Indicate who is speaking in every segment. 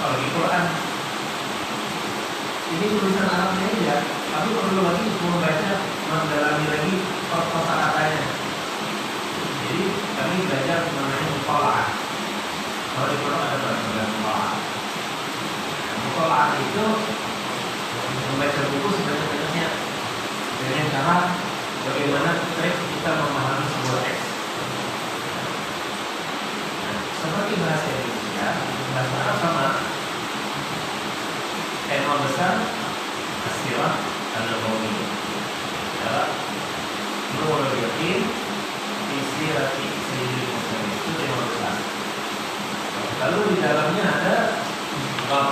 Speaker 1: apalagi Quran. Ini tulisan Arabnya aja, tapi perlu lagi membaca, mendalami lagi kosakatanya. Jadi kami belajar namanya mutola'ah. Kalau di Quran ada bahasa mutola'ah. Mutola'ah itu membaca buku sebenarnya dengan cara bagaimana trik kita memahami sebuah teks. Nah, seperti bahasa Indonesia, bahasa Arab sama. Tema besar As-Sirah An-Nabawiyah adalah Nurul Yaqin fi Sirati Sayyidil Mursalin. Itu tema besar. Lalu di dalamnya ada bab.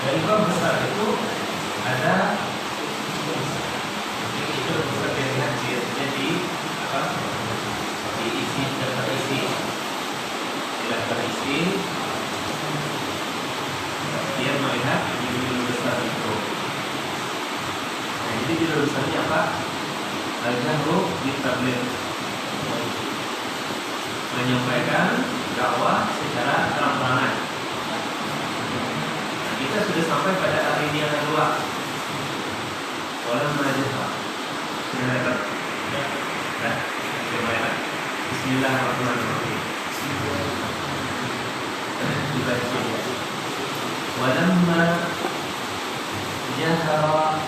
Speaker 1: Dari bab besar itu ada itu besar dari hadir. Jadi apa? Diisi dan terisi. Tidak terisi. Dia melihat judul besar itu. Nah, jadi judul besarnya apa? Al-Jahru Bit-Tabligh, menyampaikan dakwah secara terang-terangan. Nah, kita sudah sampai pada alinea kedua. Walam najah. Sudah dapat? Ya. Nah, coba. Bismillahirrahmanirrahim. Dibaca. Walamma jahara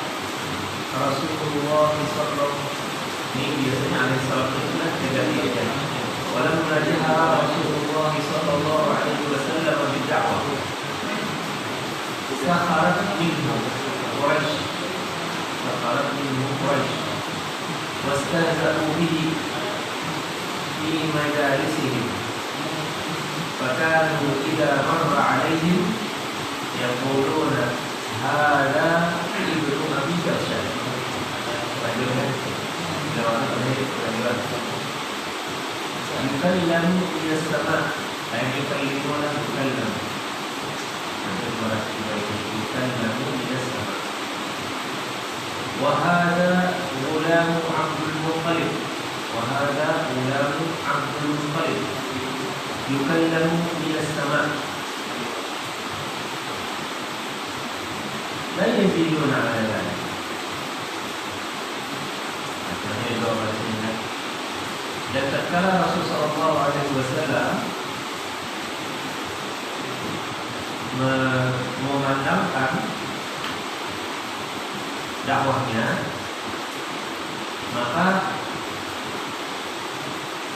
Speaker 1: Rasulullah sallallahu ini biasanya alaihi salatu wasallam tidak diajar. Walamma jahara Rasulullah sallallahu alaihi wasallam bid-da'wah sakharat minhu Quraisy wastahza'u bihi fi majalisihim fakanu idza marra alaihim yaquluna hadza ibnu Abi Bakr. Lanjutkan. Yukallamu ila sama'. Ay yukallimuna yukallamu. Yukallamu ila sama'. Wa hadza ghulamu Abdul Muttalib. Yukallamu ila sama'. La yaziduna 'ala dhalik. Dan tatkala Rasul sallallahu alaihi wasallam memandangkan dakwahnya, maka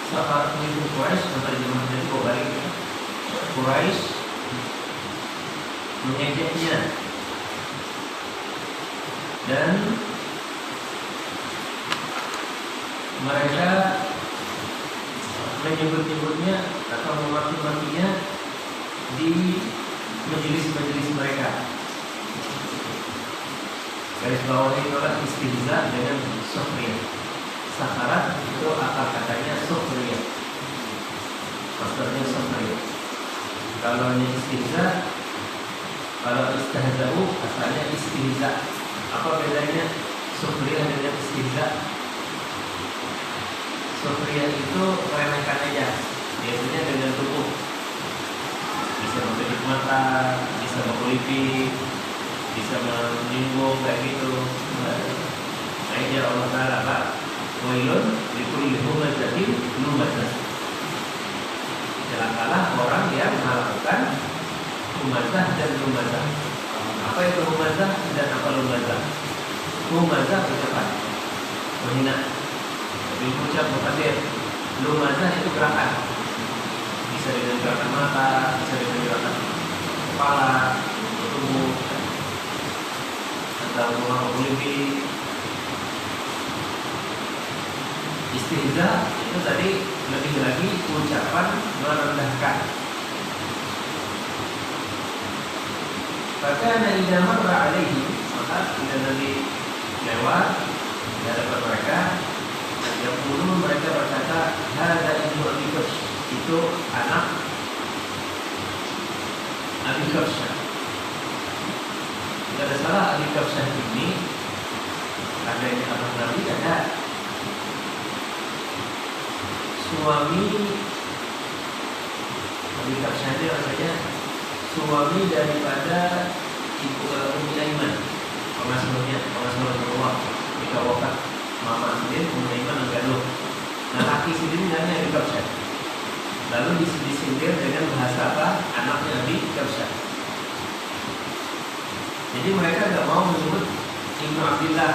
Speaker 1: sahabat pengikut Quraisy menerjemahnya itu balik. Quraisy mengejeknya dan mereka menyebut-nyebutnya atau memaki-makinya di majelis-majelis mereka. Garis bawahnya itu adalah istihza dengan sukhriyah. Sakharat itu akar katanya sukhriyah. Maksudnya sukhriyah. Kalau istihza, kalau istihza'u asalnya istihza. Apa bedanya sukhriyah dengan istihza? Sukhriyah itu meremehkan aja, biasanya dengan tubuh, bisa membelit mata, bisa mengkuliti, bisa menyinggung kayak gitu. Aja Allah Taala Pak, wailun likulli humazatin lumazah. Celakalah orang yang melakukan humazah dan lumazah. Apa itu humazah dan apa lumazah? Humazah ucapan menghina, ucap mufassir. Lumazah itu gerakan, bisa dengan gerakan mata, bisa dengan gerakan kepala, tubuh, atau menguliti. Istihza itu tadi lebih lagi ucapan merendahkan. Fakana idza marra alaihi, maka bila Nabi lewat di hadapan mereka, yang dulu mereka berkata, hadza ibnu Abi Bakr, itu anak Abi Bakr. Tidak ada salah, Abi Bakr ini ada yang anak Nabi, ada suami Abi Kabsyah ini rasanya suami daripada ibu Ummi Aiman, pengasuhnya, pengasuh Rasulullah, jika wafat mama sendiri, Ummi Aiman menggaluh. Nah, laki sendiri namanya Abi Kabsyah. Lalu disindir dengan bahasa apa? Anaknya Abi Kabsyah. Jadi mereka tidak mau menyebut Ibnu Abdillah.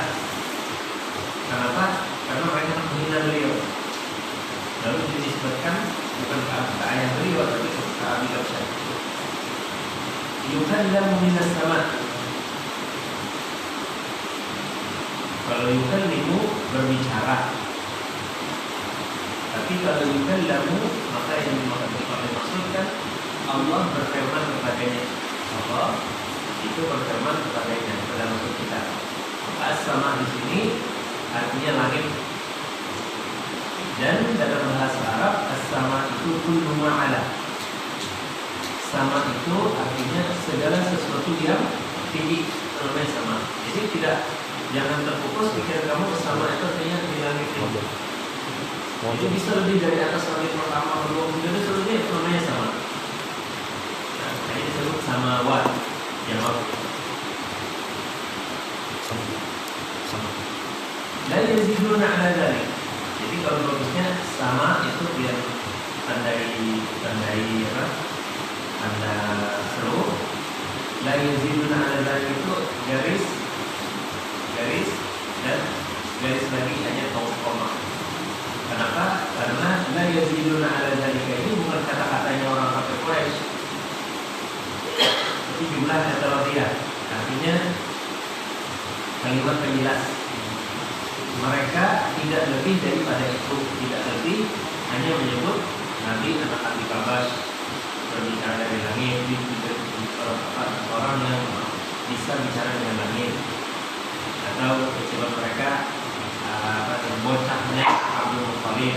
Speaker 1: Kenapa? Karena mereka menghina beliau. Lalu disebutkan bukan ke ayah beliau, tapi ke Abi Kabsyah. Yukallamu minas sama. Kalau yukallimu berbicara. Tapi kalau yukallamu maka yang dimaksudkan Allah berfirman kepadanya. Allah itu berfirman kepadanya pada maksud kita. As-sama di sini artinya langit. Dan dalam bahasa Arab as-sama itu kullu ma'ala. Sama itu artinya segala sesuatu yang tinggi, namanya sama. Jadi jangan terfokus pikir kamu sama itu artinya di langit ini. Jadi bisa lebih dari atas langit pertama, kedua, ketiga, seterusnya itu namanya sama. Nah, ini disebut samawat. Jawab. Sama. La yaziduna ala dzalik. Jadi kalau bagusnya sama itu biar tandai apa? Tanda seru. La yaziduna ala dzalik itu garis dan garis lagi hanya koma. Kenapa? Karena la yaziduna ala dzalika ini bukan kata-katanya orang kafir Quraisy. Itu jumlah etalodiyah. Artinya kalimat penjelas. Mereka tidak lebih daripada itu, tidak lebih hanya menyebut Nabi anak Abi Kabas berbicara dari langit, orang yang bisa bicara dengan langit, atau disebut mereka bocahnya Abdul Muttalib.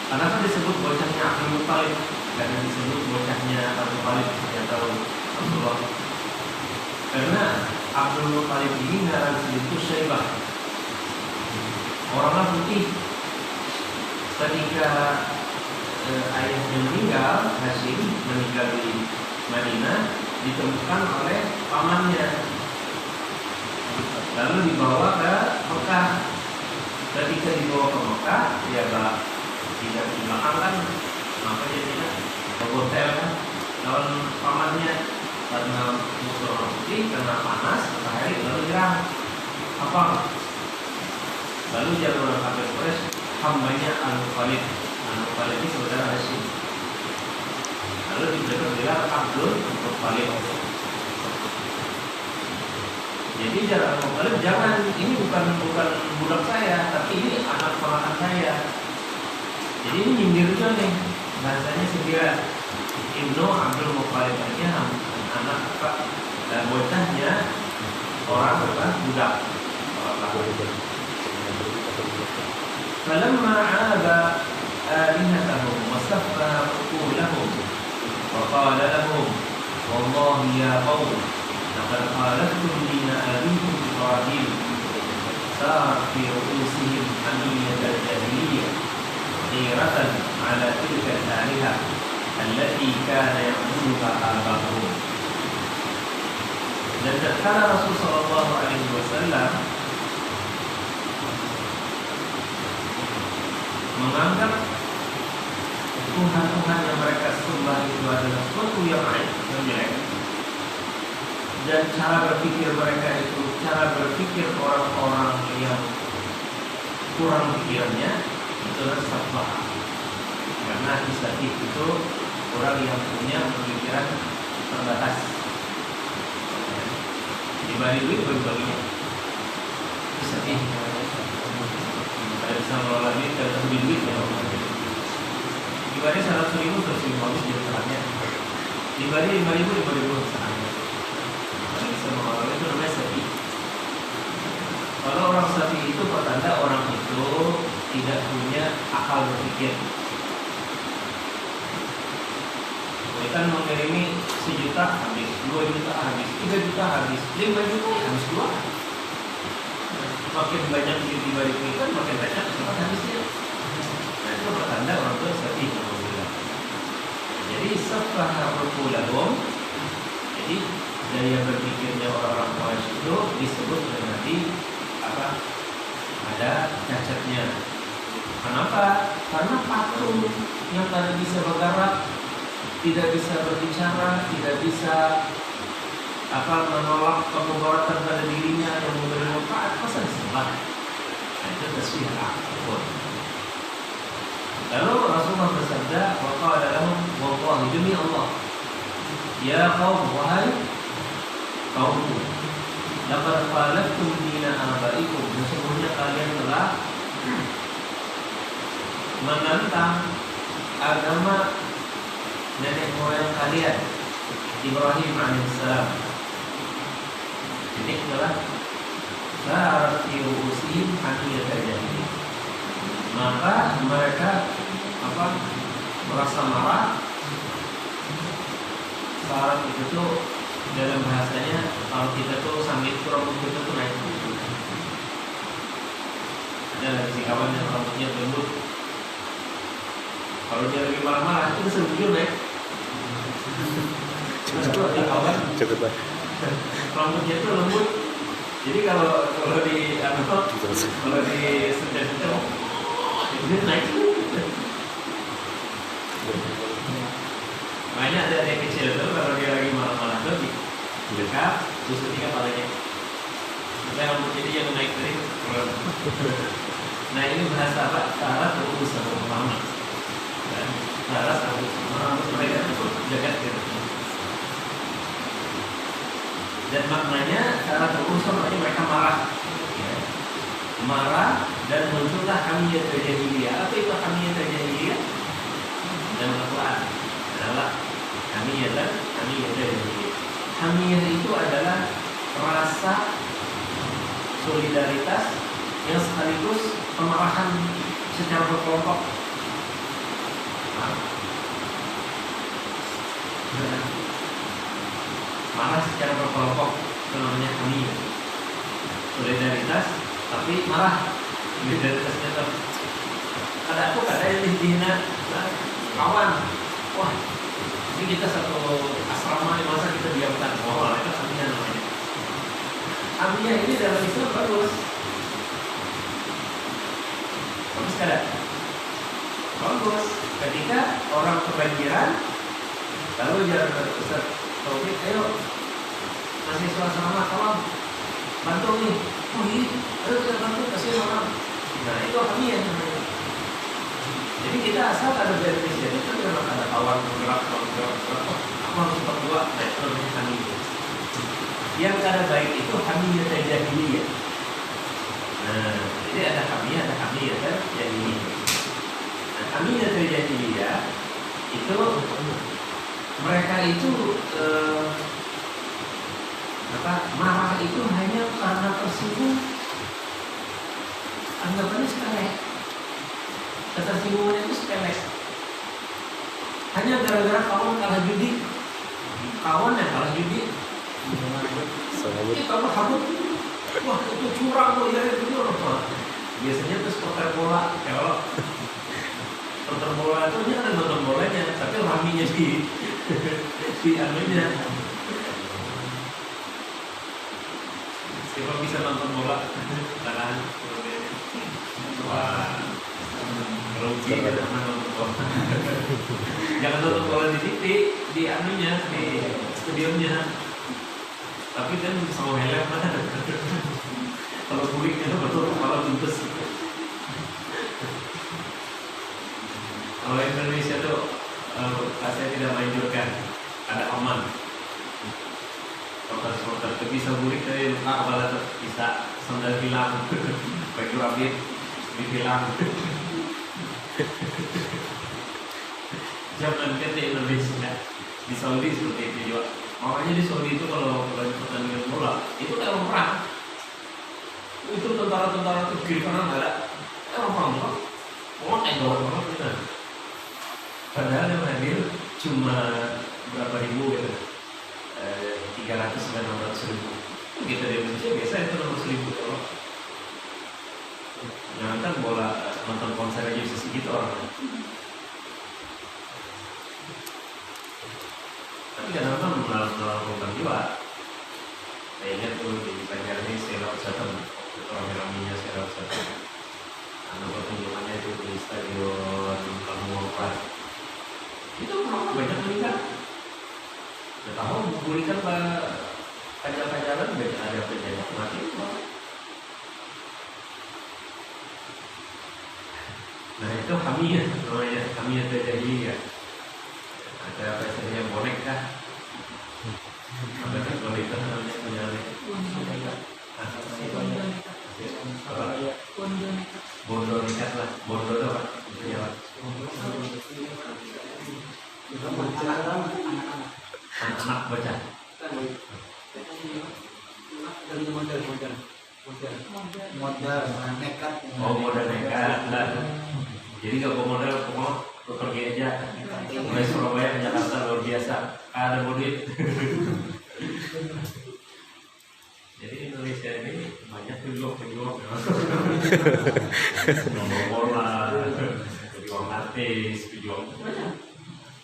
Speaker 1: Kenapa disebut bocahnya Abdul Muttalib? Karena disebut bocahnya Abdul Muttalib atau Rasulullah. Karena Abdul Muttalib ini ngaran itu Syaibah, orangnya putih. Ketika ayahnya meninggal, Hashim meninggal di Madinah, ditemukan oleh pamannya, lalu dibawa ke Mekah. Ketika dibawa ke Mekah, dia tidak di belakang kan, maka dia tidak ke hotel kan, lawan pamannya. Karena musuh orang putih, karena panas, matahari, lalu nyerang. Apa? Lalu dia orang kafir Quraisy, hambanya Al-Muttalib. Al-Muttalib ini saudara Hashim. Lalu diberikan gelar Abdul Muttalib. Jadi jalan Al-Muttalib jangan, ini bukan budak saya, tapi ini anak ponakan saya. Jadi ini nyindir juga nih, bahasanya sindiran. Ibnu Abdul Muttalib aja anak apa dan bocahnya orang budak. Falamma 'aba alihatahum wa saffa uqulahum wa qala lahum wallahi ya qaum laqad qalattum dina abikum Ibrahim sar fi ru'usihim hamiyat al-jahiliyah ghiratan 'ala tilka al-alihah allati kana ya'buduha abahum. Dan tatkala Rasul sallallahu alaihi wasallam menganggap Tuhan-Tuhan yang mereka sembah itu adalah sesuatu yang aib, yang jelek, dan cara berpikir mereka itu cara berpikir orang-orang yang kurang pikirannya, itu adalah salah. Karena istilahnya itu orang yang punya pemikiran terbatas. Dibagi duit bagi-baginya. Istilahnya tidak bisa mengelola duit, tidak bisa duit ya. Dibagi 100.000, 100.000 habis jadi sarannya. Dibagi 5.000, 5.000 sarannya. Tidak bisa mengelola itu namanya sapi. Kalau orang sapi itu pertanda orang itu tidak punya akal berpikir. Kan mengirimi 1 juta habis, 2 juta habis, 3 juta habis, 5 juta habis 2. Makin banyak dibalik kan makin banyak cepat habisnya. Nah itu pertanda orang tua sedih. gaya berpikirnya orang-orang Quraisy itu disebut oleh Nabi apa? Ada cacatnya. Kenapa? Karena patung yang tadi bisa bergerak, tidak bisa berbicara, tidak bisa menolak kemudaratan pada dirinya yang memberi manfaat, masa disembah? Nah, itu tasbih akbar. Lalu Rasulullah bersabda, "Waqala lahum wallahi demi Allah, ya qaum wahai kaumku, laqad khalaftum dina abaikum." Sesungguhnya kalian telah menentang agama nenek moyang kalian Ibrahim alaihissalam. Ini adalah syarat usim hamiyah jahiliyah. Maka mereka merasa marah. Syarat itu tuh dalam bahasanya kalau kita tuh sambil rambut kita tuh naik. Ada lagi kawan yang rambutnya lembut. Kalau dia lagi marah-marah itu sejujur naik. Ada kawan rambutnya itu lembut. Jadi kalau di sedang itu naik. Makanya ada adik kecil itu kalau dia lagi marah-marah tuh dekat terus ketika palanya. Saya rambut ini yang naik tadi. Nah ini bahasa apa? Syarat urusan Muhammad. Syarat rambut mereka itu dekat gitu. Dan maknanya syarat urusan berarti mereka marah. Ya. Marah dan muncullah hamiyah jahiliyah. Apa itu hamiyah jahiliyah? Dalam Al-Quran adalah hamiyah jahiliyah. Hamiyah itu adalah rasa solidaritas yang sekaligus kemarahan secara berkelompok. Marah secara berkelompok itu namanya hamiyah. Solidaritas tapi marah. Solidaritasnya tuh ada yang dihina kawan. Wah, ini kita satu asrama di masa kita diamkan. Oh, itu hamiyah namanya. Hamiyah ini dalam Islam bagus kada? Bagus. Ketika orang kebanjiran, lalu jalan Ustaz Taufik, ayo mahasiswa sama tolong bantu nih. Oh iya, ayo kita bantu kasih orang. Nah itu hamiyah namanya. Jadi kita asal ada beneficinya, itu kan memang ada kawan bergerak. Aku harus berdua, nah itu namanya hamiyah. Yang ada baik itu hamiyah jahiliyah. Nah, jadi ada hamiyah kan jahiliyah. Nah, hamiyah jahiliyah itu mereka itu marah itu hanya karena tersinggung. Anggapannya sepele. Ketersinggungan itu sepele. Hanya gara-gara kawan kalah judi. Kawan yang kalah judi. Ini kamu habut. Wah itu curang loh ya itu orang. Biasanya itu supporter bola. Kalau supporter bola itu dia kan nonton bolanya, tapi raminya di anunya. Siapa bisa nonton bola? Tangan. Wah, rugi kan nonton bola. Jangan nonton bola di TV, di anunya, di stadionnya. Tapi kan sama helm kan. Kalau buliknya itu betul kepala buntes. Kalau Indonesia tuh saya tidak menganjurkan, ada aman. Supporter itu bisa bulik dari luka kepala tuh bisa sandal hilang, baju rabit dihilang. Jangan kan di Indonesia, di Saudi seperti itu juga. Makanya di Saudi itu kalau pertandingan bola itu kayak orang perang. Itu tentara-tentara itu kiri kanan nggak ada. Orang perang tuh, orang kayak orang gitu. Padahal yang hadir cuma berapa ribu gitu, 300-600 ribu. Kita di Indonesia biasa itu 600 ribu kalau. Jangan kan bola nonton konser aja bisa segitu orangnya. Tapi kadang-kadang melakukan juga Saya ingat dulu di Banjar ini Selok Jateng, rame-ramenya Selok Jateng. Karena pertunjukannya itu di Stadion Lamongan. Itu kenapa banyak meninggal? Tidak tahu bukulikan pajar-pajaran banyak ada penjahat mati. Nah itu hamiyah namanya, hamiyah jahiliyah. Ada apa istilahnya bonek kah? Ada kan bonek kan namanya penjahat. Bondo nekat lah, bondo itu apa? Anak-anak baca.
Speaker 2: Modal nekat.
Speaker 1: Oh modal nekat. Nah, jadi kalau modal mau pergi aja. Mulai Surabaya ke Jakarta luar biasa. Ada mudik. Jadi Indonesia ini banyak pejuang-pejuang. Nomor bola, pejuang artis, pejuang banyak.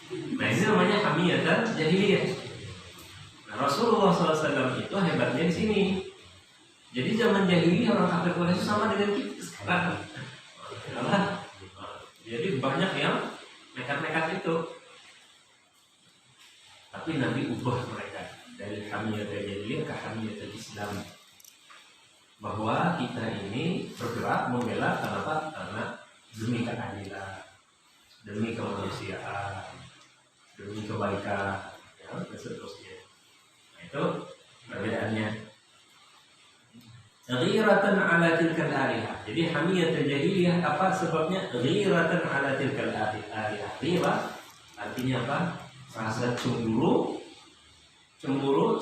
Speaker 1: Nah ini namanya hamiyah dan jahiliyah. Nah, Rasulullah SAW itu hebatnya di sini. Jadi zaman jahiliyah orang kafir Quraisy sama dengan kita sekarang. Jadi banyak yang nekat-nekat itu. Tapi Nabi ubah mereka dari hamiyah jahiliyah ke hamiyah Islam. Bahwa kita ini bergerak membela kenapa? Karena demi keadilan, demi kemanusiaan, demi kebaikan, ya, dan seterusnya. Nah, itu perbedaannya. Ghiratan ala tilkal alihah. Jadi hamiyah jahiliyah apa sebabnya? Ghiratan ala tilkal alihah. Ghirah artinya apa? Rasa cemburu. Cemburu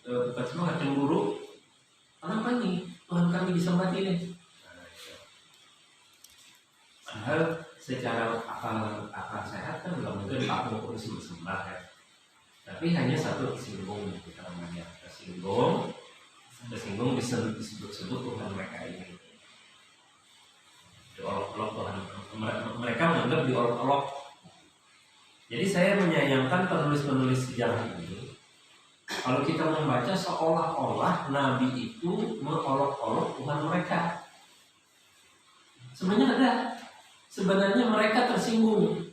Speaker 1: bukan semangat cemburu. Kenapa nih Tuhan kami disembah ini? Padahal secara akal sehat kan nggak mungkin patung terus disembah ya. Tapi hanya satu tersinggung kita namanya tersinggung disebut-sebut Tuhan mereka ini. Diolok-olok Tuhan mereka menganggap diolok-olok. Jadi saya menyayangkan penulis-penulis sejarah ini. Kalau kita membaca seolah-olah Nabi itu mengolok-olok Tuhan mereka. Sebenarnya mereka tersinggung.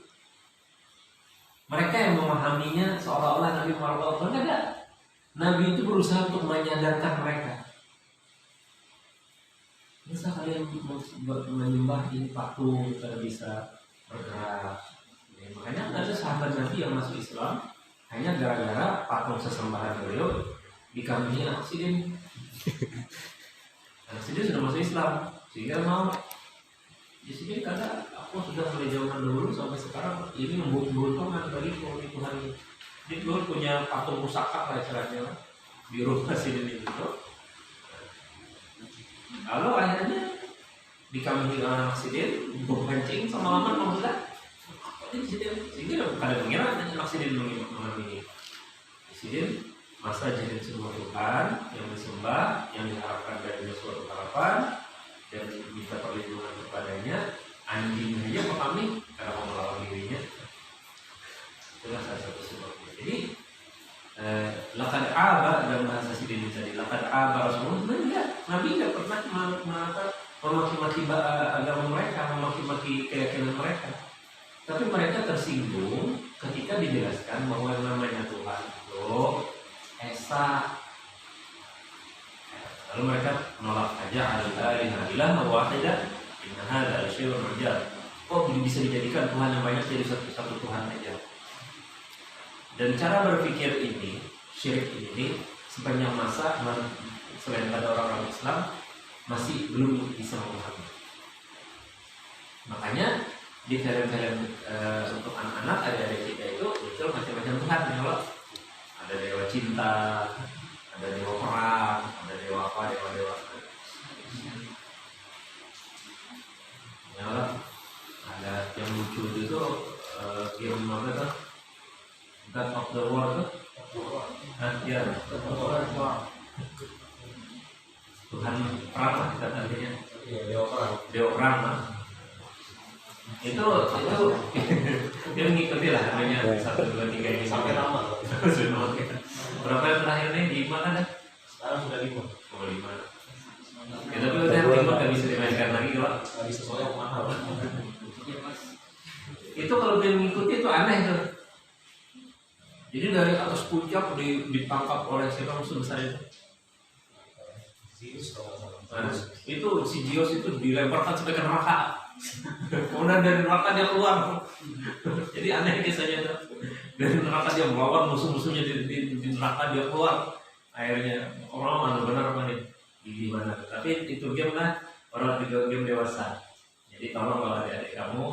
Speaker 1: Mereka yang memahaminya seolah-olah Nabi mengolok-olok Tuhan. Tidak. Nabi itu berusaha untuk menyadarkan mereka. Masa kalian menyembah ini patung kita bisa bergerak. Makanya ada sahabat Nabi yang masuk Islam hanya gara-gara patung sesembahan beliau dikambingi anak sidin. Anak sidin sudah masuk Islam sehingga mau di sini karena aku sudah mulai zaman dulu sampai sekarang ini membutuhkan bagi Tuhan ini. Jadi dulu punya patung pusaka lah istilahnya di rumah sidin itu. Lalu akhirnya dikambingi anak sidin berpancing sama aman maksudnya. Sehingga bukan ada pengiran anak sidin mengamini. Sidin masa jadi semua Tuhan yang disembah, yang diharapkan dari suatu harapan dan minta perlindungan kepadanya. Anjing aja kami karena mau melawan dirinya. Itulah salah satu sebabnya. Jadi laqad aba dalam bahasa sidin tadi laqad aba Rasulullah sebenarnya Nabi tidak pernah memaki-maki agama mereka, memaki-maki keyakinan mereka. Tapi mereka tersinggung ketika dijelaskan bahwa namanya Tuhan itu Esa. Lalu mereka menolak aja al-ilaha illallah wahidah inna hadza syai'un ajab. Oh, bisa dijadikan Tuhan yang banyak jadi satu Tuhan aja. Dan cara berpikir ini, syirik ini sepanjang masa selain pada orang-orang Islam masih belum bisa memahami. Makanya di film-film untuk anak-anak adik-adik kita itu muncul macam-macam Tuhan ya Allah. Ada dewa cinta, ada dewa perang, ada dewa apa, dewa-dewa. Ya Allah. Ada yang lucu itu film apa tuh? God of the War tuh? Ya. Tuhan perang lah kita artinya.
Speaker 2: Dewa perang.
Speaker 1: Dewa perang lah. Itu dia mengikuti lah namanya 1, 2, 3 ini
Speaker 2: sampai lama.
Speaker 1: berapa yang terakhir nih di mana dah?
Speaker 2: Sekarang sudah
Speaker 1: Itu kalau dia mengikuti itu aneh tuh. Jadi dari atas puncak ditangkap oleh siapa musuh besar itu? Nah, itu si Zeus itu dilemparkan sampai ke neraka. Kemudian dari neraka dia keluar. Jadi aneh kisahnya tuh. Dari neraka dia melawan musuh-musuhnya di neraka dia keluar. Akhirnya orang mana benar apa nih? Gimana? Tapi itu game lah orang game dewasa. Jadi tolong kalau adik-adik kamu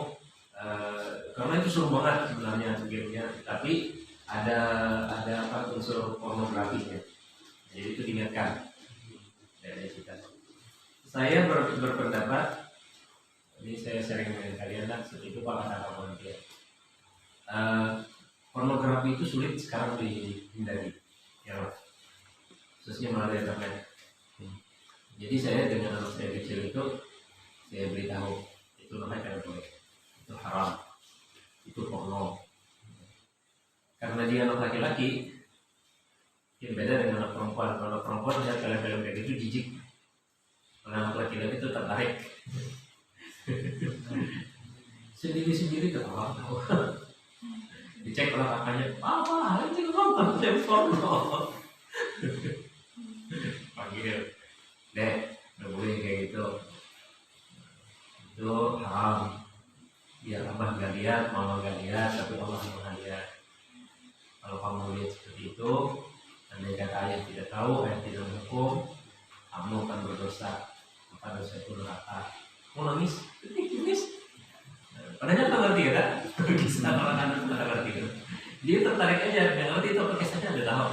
Speaker 1: karena itu seru banget sebenarnya gamenya. Tapi ada apa unsur pornografinya. Jadi itu diingatkan dari kita. Saya berpendapat, ini saya sering dengan kalian lah, itu Pak kata kamu dia. Pornografi itu sulit sekarang dihindari, ya, khususnya melalui internet. Jadi saya dengan anak saya kecil itu saya beritahu itu namanya tidak boleh, itu haram, itu porno. Karena dia anak laki-laki, yang beda dengan anak perempuan. Kalau anak perempuan lihat film-film kayak gitu jijik. Kalau anak laki-laki itu tertarik. Sendiri-sendiri gak tahu. Dicek oleh kakaknya, apa? Ini nonton film porno. Panggil, Dek, gak boleh kayak gitu. Itu haram. Biar abah gak lihat, mama gak lihat, tapi Allah yang lihat. Kalau kamu lihat seperti itu, andai kata ayah tidak tahu, ayah tidak menghukum, kamu akan berdosa. Maka dosa itu neraka. Mau nangis? Nangis. Padahal tak ngerti kan? Kisah orang anak tak ngerti kan? Dia tertarik aja, nggak ngerti itu apa kisahnya ada tahu.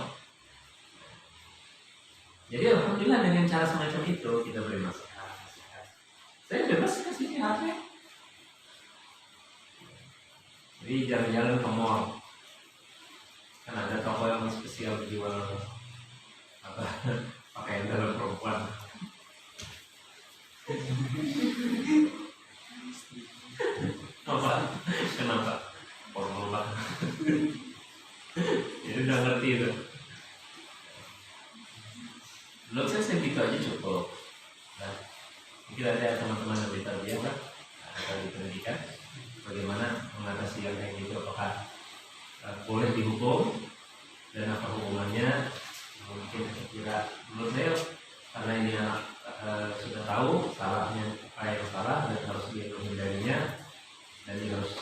Speaker 1: Jadi alhamdulillah dengan cara semacam itu kita beri nasihat. Saya bebas kasih HP. Jadi jalan-jalan ke mall. Kan ada toko yang spesial jual apa pakaian dalam perempuan. Kenapa? Porno lah. Jadi udah ngerti itu. Menurut saya gitu aja cukup. Nah, mungkin ada teman-teman yang bertanya kan, atau di pendidikan, bagaimana mengatasi yang kayak gitu, apakah boleh dihukum dan apa hukumannya? Mungkin kira menurut saya karena ini anak sudah tahu salahnya apa yang salah dan harus dia menghindarinya dan dia harus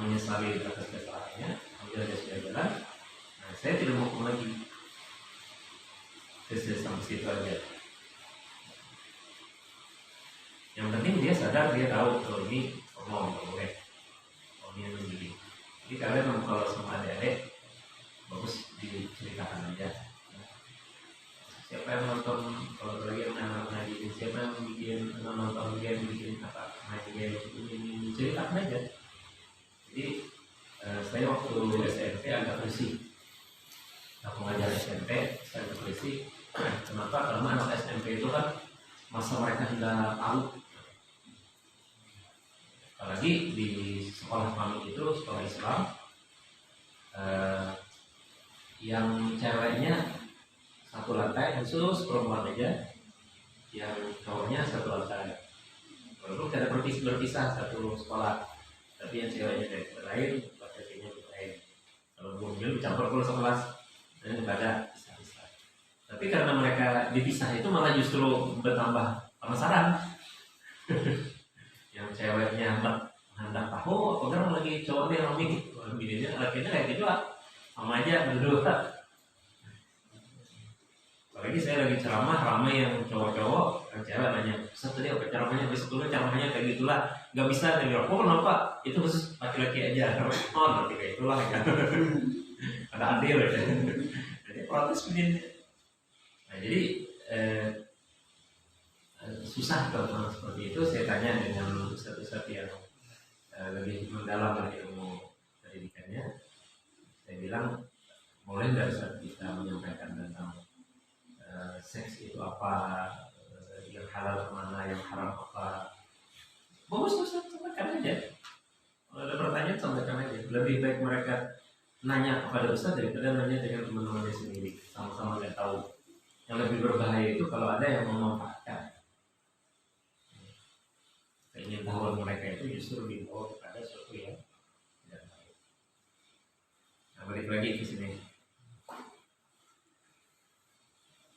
Speaker 1: menyesali atas kesalahannya. Kemudian dia sudah jalan. Nah, saya tidak mau hukum lagi. Saya sampai situ aja. Yang penting dia sadar, dia tahu kalau ini ngomong nggak boleh, kalau ini begini. Jadi kalian kalau sama adik-adik bagus diceritakan aja. Siapa yang nonton, kalau lagi yang anak ngaji, siapa yang bikin nonton game, bikin apa main game, ini ceritakan aja. Jadi saya waktu SMP agak bersih. Aku ngajar SMP, saya agak bersih. Kenapa? Karena anak SMP itu kan masa mereka sudah tahu. Apalagi di sekolah kami itu sekolah Islam, yang ceweknya satu lantai khusus perempuan aja, yang cowoknya satu lantai. Walaupun tidak berpisah satu sekolah, tapi yang ceweknya dari lain, laki-lakinya lain. Kalau mobil dicampur pula sekelas, dan nggak ada pisah-pisah. Tapi karena mereka dipisah itu malah justru bertambah penasaran. Yang ceweknya hendak tahu, orang lagi cowoknya romi, bininya lakinya kayak gitu lah, sama aja berdua. Apalagi saya lagi ceramah ramai yang cowok-cowok, yang cewek nanya, Ustaz tadi apa ceramahnya, besok dulu ceramahnya kayak gitulah, nggak bisa tadi. Oh kenapa? Itu khusus laki-laki aja. Oh berarti kayak itulah kan. Ada adil ya. Jadi protes begini. Nah jadi susah kalau seperti itu. Saya tanya dengan ustaz-ustaz yang lebih mendalam dari ilmu pendidikannya. Saya bilang boleh dari saat kita menyampaikan tentang seks itu apa, yang halal kemana, yang haram apa. Bagus ustaz, sampaikan aja. Kalau ada pertanyaan sampaikan aja. Lebih baik mereka nanya kepada ustaz daripada nanya dengan teman-temannya sendiri, sama-sama nggak tahu. Yang lebih berbahaya itu kalau ada yang memanfaatkan. Ingin tahu mereka itu justru dibawa kepada sesuatu yang
Speaker 3: balik lagi ke sini.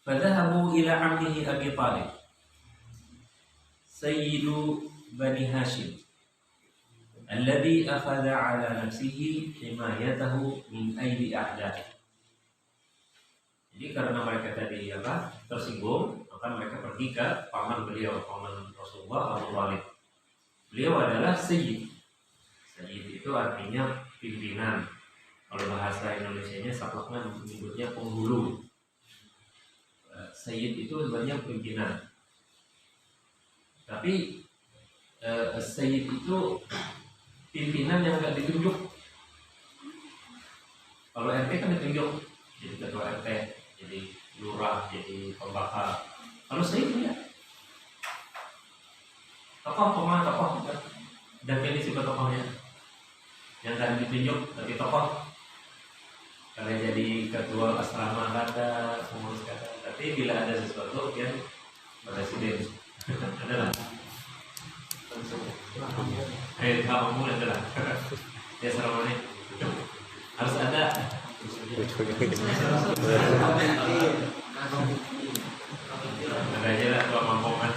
Speaker 3: Fadhahabu ila ammihi Abi Thalib, sayyidu Bani Hashim, alladhi akhadha ala nafsihi himayatahu min aidi a'da'i. Jadi karena mereka tadi tersinggung, maka mereka pergi ke paman beliau, paman Rasulullah, Abu Thalib. Beliau adalah sayyid. Sayyid itu artinya pimpinan. Kalau bahasa Indonesianya sakleknya menyebutnya penghulu. Sayyid itu sebenarnya pimpinan. Tapi sayyid itu pimpinan yang nggak ditunjuk. Kalau RT kan ditunjuk, jadi ketua RT, jadi lurah, jadi pembakar. Kalau sayyid tidak. Tokoh, definisi tokohnya. Yang tadi ditunjuk tapi tokoh. Kalau jadi ketua asrama kata, pengurus kata. Tapi bila ada sesuatu yang presiden adalah kamu adalah ya seramanya harus ada. Ada aja lah tua mampongan.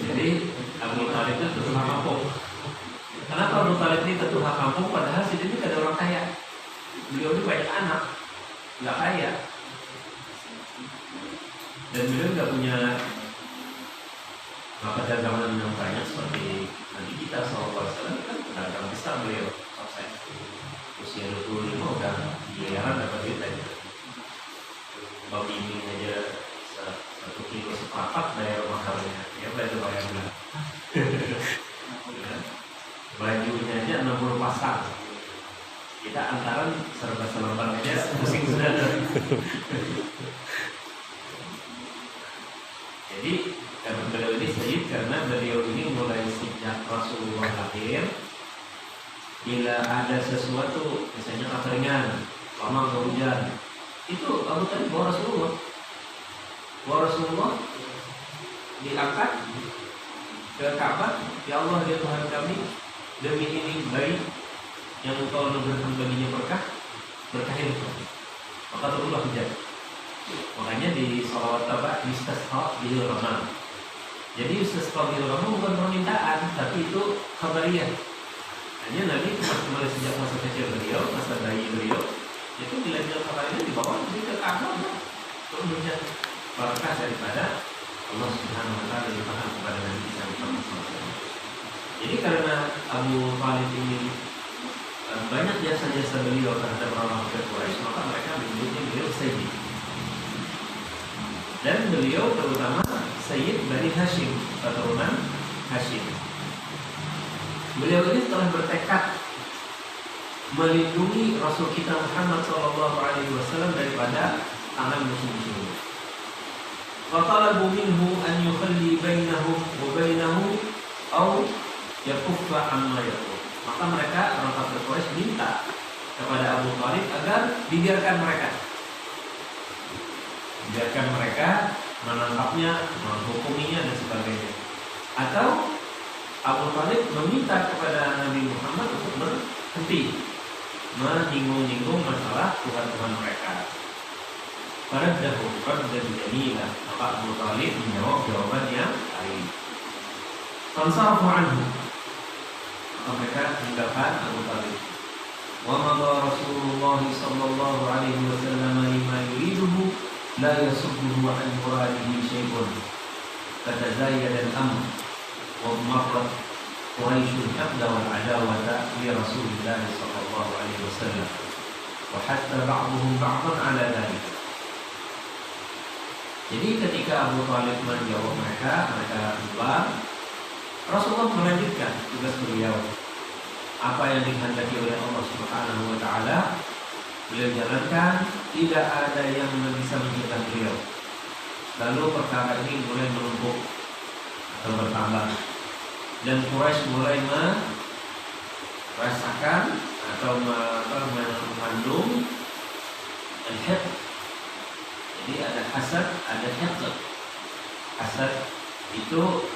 Speaker 3: Jadi Abu Thalib itu ketua kampung. Kenapa Abu Thalib ini ketua kampung padahal sini ini ada orang kaya? Beliau ini banyak anak, nggak kaya, dan beliau nggak punya dagangan yang banyak seperti Nabi kita SAW kan pedagang besar beliau. Sampai usia 25 udah miliaran dapat duit aja. Babi ini aja 1 kilo seperempat bayar mahalnya, ya itu bayar bulan. Bajunya aja 60 pasang. Kita antaran serba-serba aja pusing sudah. Jadi karena beliau ini sayyid karena beliau ini mulai sejak Rasulullah lahir, bila ada sesuatu misalnya kekeringan, lama hujan, itu Abu Thalib bawa Rasulullah diangkat ke Ka'bah. Ya Allah, ya Tuhan kami, demi ini bayi yang engkau anugerahkan baginya berkah itu, maka turunlah hujan. Makanya di sholawat istisqa bihil ghamam. Jadi istisqa bihil ghamam bukan permintaan, tapi itu khabariyah. Hanya Nabi mulai sejak masa kecil beliau, masa bayi beliau, itu bila dia khabariyah dibawa ke Ka'bah, turun hujan. Berkah daripada Allah Subhanahu wa taala dilimpahkan kepada Nabi kita Muhammad SAW. Jadi karena Abu Thalib ini banyak jasa-jasa beliau terhadap orang Quraisy, maka mereka menyebutnya beliau sayyid. Dan beliau terutama sayyid Bani Hashim, keturunan Hashim. Beliau ini telah bertekad melindungi Rasul kita Muhammad SAW daripada tangan musuh-musuh. Fatalabu minhu an yukhalli bainahum wa bainahu aw yakuffa amma yaqul. Maka mereka orang kafir Quraisy minta kepada Abu Thalib agar dibiarkan mereka menangkapnya, menghukuminya dan sebagainya. Atau Abu Thalib meminta kepada Nabi Muhammad untuk berhenti menyinggung-nyinggung masalah Tuhan-Tuhan mereka. Faraddahu raddan jamila. Maka Abu Thalib menjawab jawaban yang baik. Fansarafu anhu. Maka mereka meninggalkan Abu Thalib. Wa madha Rasulullah sallallahu alaihi wasallam lima yuriduhu la yasudduhu an muradihi syai'un. Fatazayyada al-amr wa marrat Quraisy al-haqda wal adawata li Rasulillah sallallahu alaihi wasallam. Wa hatta ba'dhum ba'dhan ala dhalik. Jadi ketika Abu Thalib menjawab mereka pulang, Rasulullah melanjutkan tugas beliau. Apa yang dikehendaki oleh Allah Subhanahu wa taala beliau jalankan, tidak ada yang bisa mencegah beliau. Lalu perkara ini mulai menumpuk atau bertambah, dan Quraisy mulai merasakan atau mengandung al-hiqd. Jadi ada hasad, ada hiqd. Hasad itu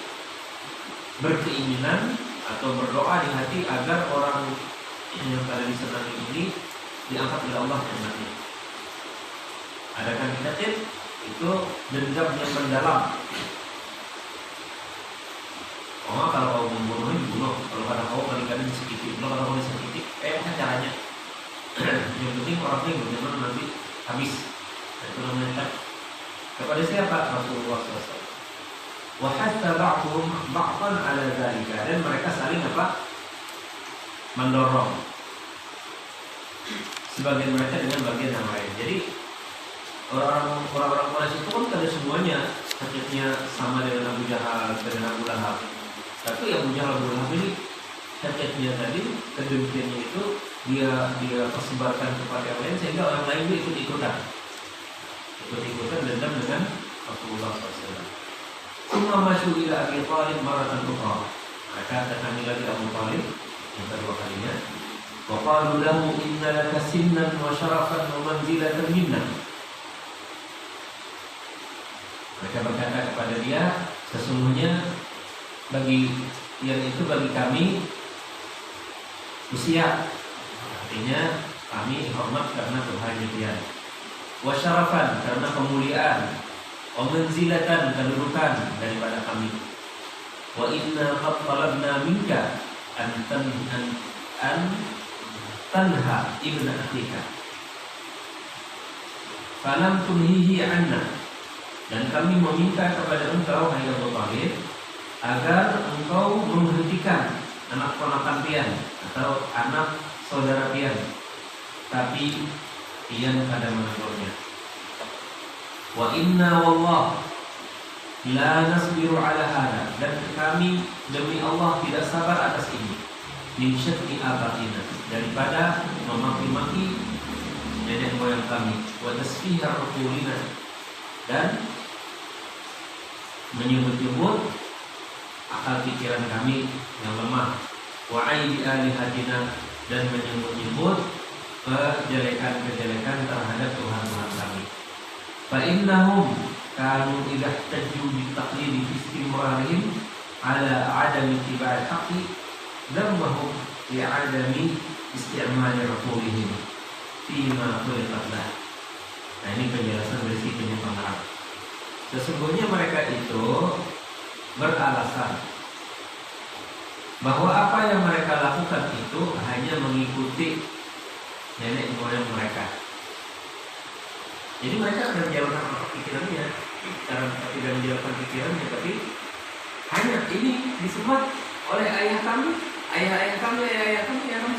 Speaker 3: berkeinginan atau berdoa di hati agar orang yang kalian senangi ini diangkat oleh Allah nikmatnya. Adakah kita itu dendam yang mendalam. Oh, kalau kau membunuh dibunuh, kalau kata kau balikan sedikit, kalau kau sedikit, apa caranya? Yang penting orangnya bagaimana nanti habis. Nah, itu namanya kepada siapa? Rasulullah SAW. Wa hatta ba'dhum ba'dhan 'ala dzalika, dan mereka saling apa? Mendorong sebagian mereka dengan bagian yang lain. Jadi orang-orang Quraisy itu kan ada semuanya sakitnya sama dengan Abu Jahal, dengan Abu Lahab. Tapi Abu Jahal, Abu Lahab ini sakitnya tadi, kedengkiannya itu dia persebarkan kepada yang lain sehingga orang lain itu ikut-ikutan dendam dengan Rasulullah SAW. Semua masuk ila Abi Thalib maratan ukhra. Maka datang lagi Abu Thalib yang kedua kalinya. Wa qalu lahu inna laka sinnan wa syarafan wa manzilatan minna. Mereka berkata kepada dia, sesungguhnya bagi kami usia, artinya kami hormat karena kebahagiaan, wa syarafan karena kemuliaan, wa manzilatan kedudukan daripada kami, wa inna qad talabna minka an tanha ibna akhika falam tunhihi anna, dan kami meminta kepada engkau hai Abu Thalib agar engkau menghentikan anak ponakan pian atau anak saudara pian, tapi pian pada menegurnya. Wa inna wallah la nasbiru ala hada, dan kami demi Allah tidak sabar atas ini. Min syatmi abaina, daripada memaki-maki nenek moyang kami, wa tasfiha uqulina, dan menyebut-nyebut akal pikiran kami yang lemah, wa aibi alihatina, dan menyebut-nyebut kejelekan-kejelekan terhadap Tuhan-Tuhan kami. Fa innahum kanu idza tajju bi taqlidi fi istimrarihim ala adami ittiba'i haqqi dammahum li adami isti'mali rasulihim fima khuliqat lah. Nah, ini penjelasan berisi penyimpangan. Sesungguhnya mereka itu beralasan bahwa apa yang mereka lakukan itu hanya mengikuti nenek moyang mereka. Jadi mereka tidak menjalankan pikirannya, tidak menjalankan pikirannya, tapi hanya ini disembah oleh ayah kami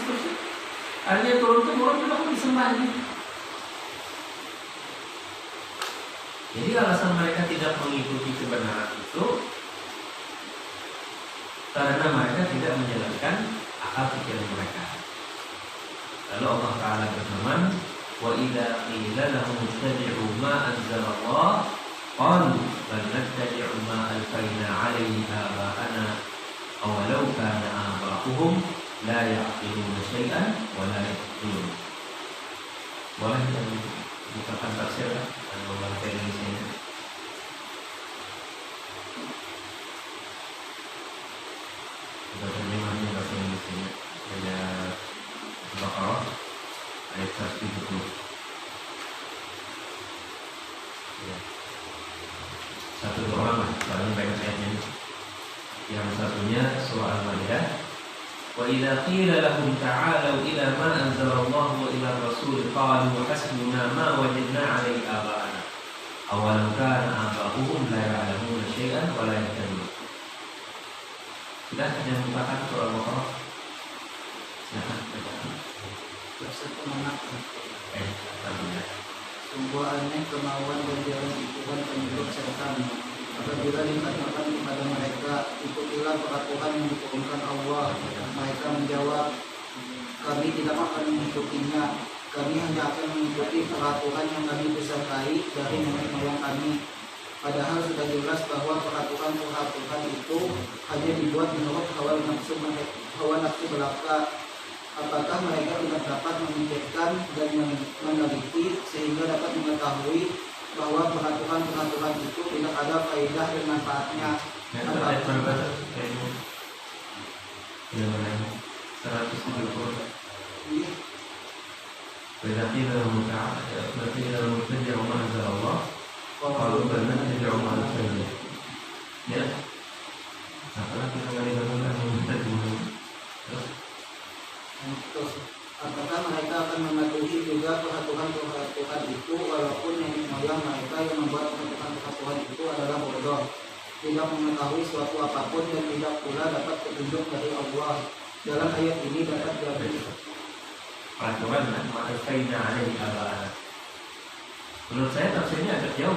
Speaker 3: seterusnya. Artinya turun-temurun memang disembah ini. Jadi alasan mereka tidak mengikuti kebenaran itu karena mereka tidak menjalankan akal pikiran mereka. Lalu Allah Ta'ala berfirman, wa idza qila lahum ittabi'u ma anzalallah qalu bal nattabi'u ma alfayna 'alaihi aba'ana aw law kana aba'uhum la ya'qiluna syai'an wa la yahtadun. Boleh kita bukakan tafsir atau bahasa Indonesia? Kita terjemahnya bahasa Indonesia. Ayat Baqarah ayat 170. Ya. Satu dua orang lah, soalnya banyak ayatnya. Yang satunya surah Al-Maidah. Wa idza qila lahum ta'alu ila ma anzalallahu wa ila rasul qalu hasbuna ma wajadna 'alaihi aba'ana awalam kana aba'uhum la ya'lamuna syai'an wa la yahtadun. Sudah ada bukakan surah Al-Baqarah. Silakan baca. Alhamdulillah.
Speaker 2: Sungguh aneh kemauan dan jalan Tuhan penyebab setan. Apabila dikatakan kepada mereka, ikutilah peraturan yang diturunkan Allah, mereka menjawab, kami tidak akan mengikutinya. Kami hanya akan mengikuti peraturan yang kami pesertai dari nenek moyang kami. Padahal sudah jelas bahwa peraturan itu hanya dibuat menurut hawa nafsu belaka. Apakah mereka tidak dapat memikirkan dan meneliti sehingga dapat mengetahui bahwa peraturan itu tidak ada faedah dan manfaatnya?
Speaker 3: Ayat berapa? 170. Berarti dalam kerja Umar Allah kalau benar kerja Umar saja. Ya. Setelah kita kali bangunan kita dulu.
Speaker 2: Terus apakah mereka akan mematuhi juga peraturan itu walaupun nenek moyang mereka yang membuat peraturan itu adalah bodoh, tidak mengetahui suatu apapun dan tidak pula dapat petunjuk dari Allah. Dalam ayat ini dapat diambil
Speaker 3: Peraturan maka kaina ada di abah. Menurut saya tafsirnya agak jauh.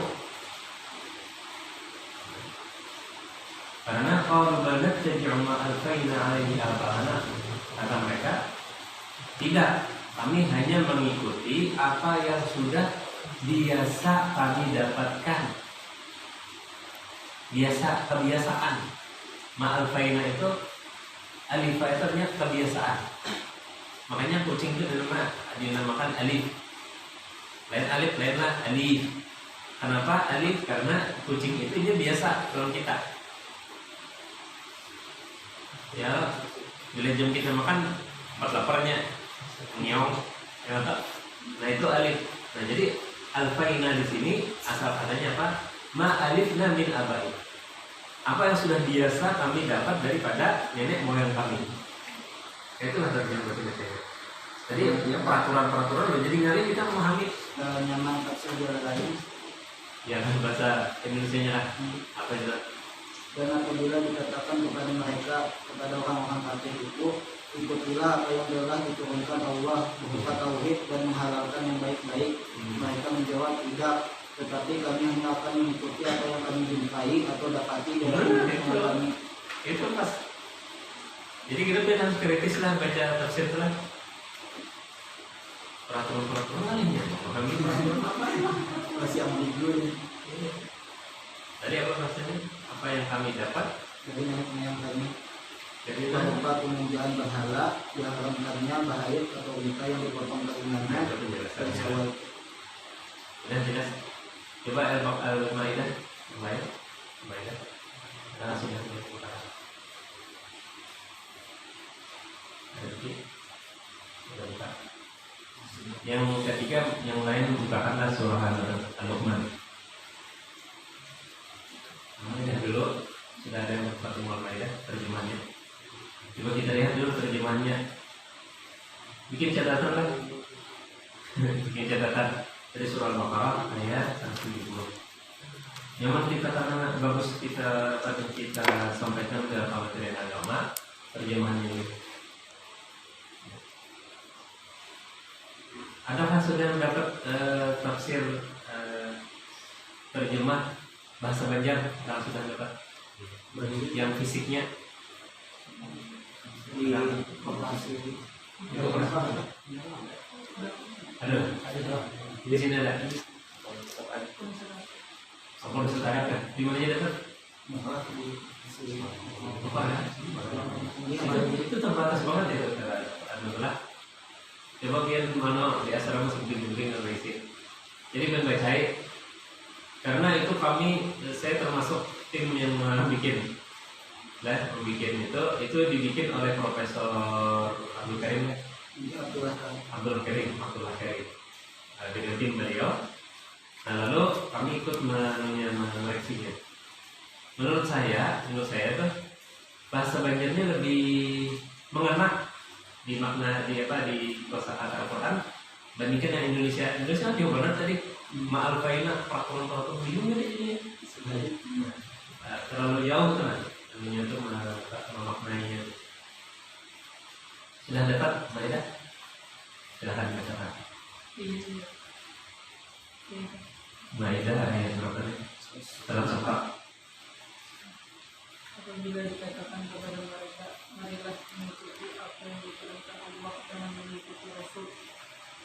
Speaker 3: Karena kalau banyak jadi umma al-kaina alaihi abana, kata mereka tidak, kami hanya mengikuti apa yang sudah biasa kami dapatkan. Kebiasaan. Ma'al-faina itu alifah itu artinya kebiasaan. Makanya kucing itu dinamakan alif. Lain alif, lainlah alif. Kenapa alif? Karena kucing itu dia biasa kalau kita. Ya, bila jam kita makan pas laparnya nyeong, ya tak? Nah itu alif. Nah jadi alfaina di sini asal katanya apa? Ma alifna min abai. Apa yang sudah biasa kami dapat daripada nenek moyang kami. Itulah terjadi berbeda. Jadi ya, peraturan-peraturan jadi ngari kita memahami
Speaker 2: nyaman tafsir lain.
Speaker 3: Ya kan bahasa Indonesianya apa itu?
Speaker 2: Dan apabila dikatakan kepada mereka, kepada orang-orang kafir itu, ikutilah apa yang telah diturunkan Allah berupa tauhid dan menghalalkan yang baik-baik. Mereka menjawab tidak, tetapi kami hanya akan mengikuti apa yang kami jumpai atau dapati dari kami.
Speaker 3: Itu pas. Jadi kita harus kritis lah baca tafsir lah. Peraturan-peraturan lainnya. Kami
Speaker 2: Masih ambigu.
Speaker 3: Tadi apa maksudnya? Apa yang kami dapat
Speaker 2: dari nenek moyang kami.
Speaker 3: Jadi
Speaker 2: berupa pemujaan berhala, diharamkannya bahaya atau unta yang dipotong telinganya dan sawal.
Speaker 3: Sudah jelas. Coba Al-Maidah, Maidah. Nah, sudah buka. Sudah buka. Yang ketiga, yang lain bukakanlah surah Al-Luqman. Nah, dulu sudah ada yang satu Al-Maidah terjemahannya. Coba kita lihat dulu terjemahannya. Bikin catatan lah. Bikin catatan dari surah Al-Baqarah ayat 170. Memang kita karena bagus kita sampaikan ke Kementerian Agama terjemahannya ini. Adakah sudah mendapat tafsir terjemah bahasa Banjar? Kalau sudah dapat yang fisiknya
Speaker 2: Di koperasi
Speaker 3: ada di sini ada. Apa saudara kan? Di mana aja dapat? Apa ya? Itu terbatas banget ya adalah. Coba kian mana di asrama sebutin dan isi. Jadi kan baik saya karena itu saya termasuk tim yang bikin. Lah, bikin itu dibikin oleh Profesor Abdul Karim. Abdul Karim dengan tim beliau. Nah lalu kami ikut mengoreksinya. Menurut saya itu bahasa Banjarnya lebih mengena di makna di kosakata Al-Quran bandingkan yang Indonesia. Indonesia jauh banget tadi. Ma'al-faina peraturan bingung ini. Terlalu jauh kan? Tentunya itu memaknainya. Sudah dapat, Maidah? Silahkan bacakan. Maidah ayat berapa nih? Dalam surat.
Speaker 4: Apabila dikatakan kepada mereka, marilah mengikuti apa yang diturunkan Allah dan mengikuti Rasul.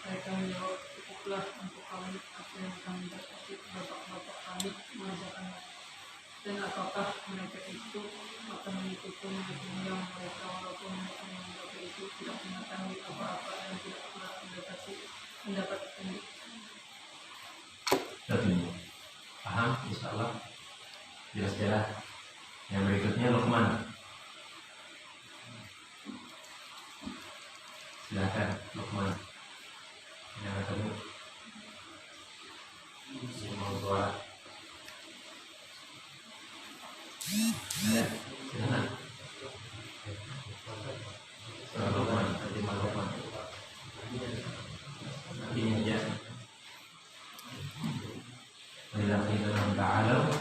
Speaker 4: Mereka menjawab, cukuplah untuk kami apa yang kami dapati bapak-bapak kami mengajarkannya. Dan apakah mereka itu akan mengikuti nenek moyang mereka walaupun nenek moyang mereka itu tidak mengetahui apa-apa dan tidak pernah mendapat petunjuk.
Speaker 3: Paham? Insyaallah jelas-jelas. Yang berikutnya Luqman. Silakan Luqman. yang ketemu yang mau suara ada silakan suara Luqman terjemah Luqman ini aja Walladzina ta'alau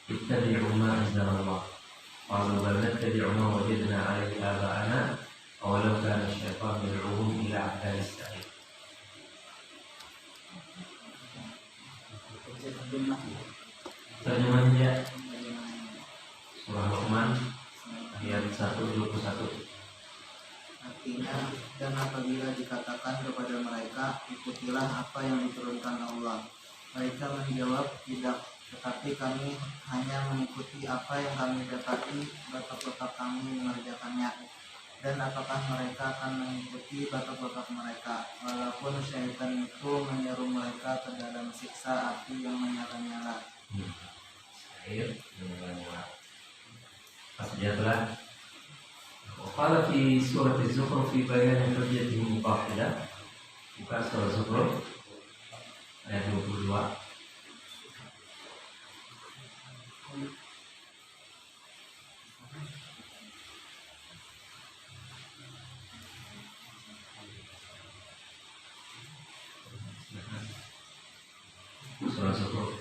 Speaker 3: ittabi'u ma anzalallah qalu bal nattabi'u ma wajadna 'alaihi aba'ana awalau kana asy-syaitanu yad'uhum ila 'adabis sa'ir. Terjemahnya Surah Luqman ayat 121.
Speaker 2: Artinya, dan apabila dikatakan kepada mereka, ikutilah apa yang diturunkan Allah, mereka menjawab, tidak, tetapi kami hanya mengikuti apa yang kami dapati, bapak-bapak kami mengerjakannya. Dan apakah mereka akan mengikuti bapak-bapak mereka, walaupun syaitan itu menyeru mereka ke dalam siksa api yang menyala-nyala.
Speaker 3: Air menyala-nyala. Fasjadlah. Qala fi surah Az-Zukhruf fi bayan hujjatihim qahidah. Buka surah Az-Zukhruf ayat 22. Surah Az-Zukhruf.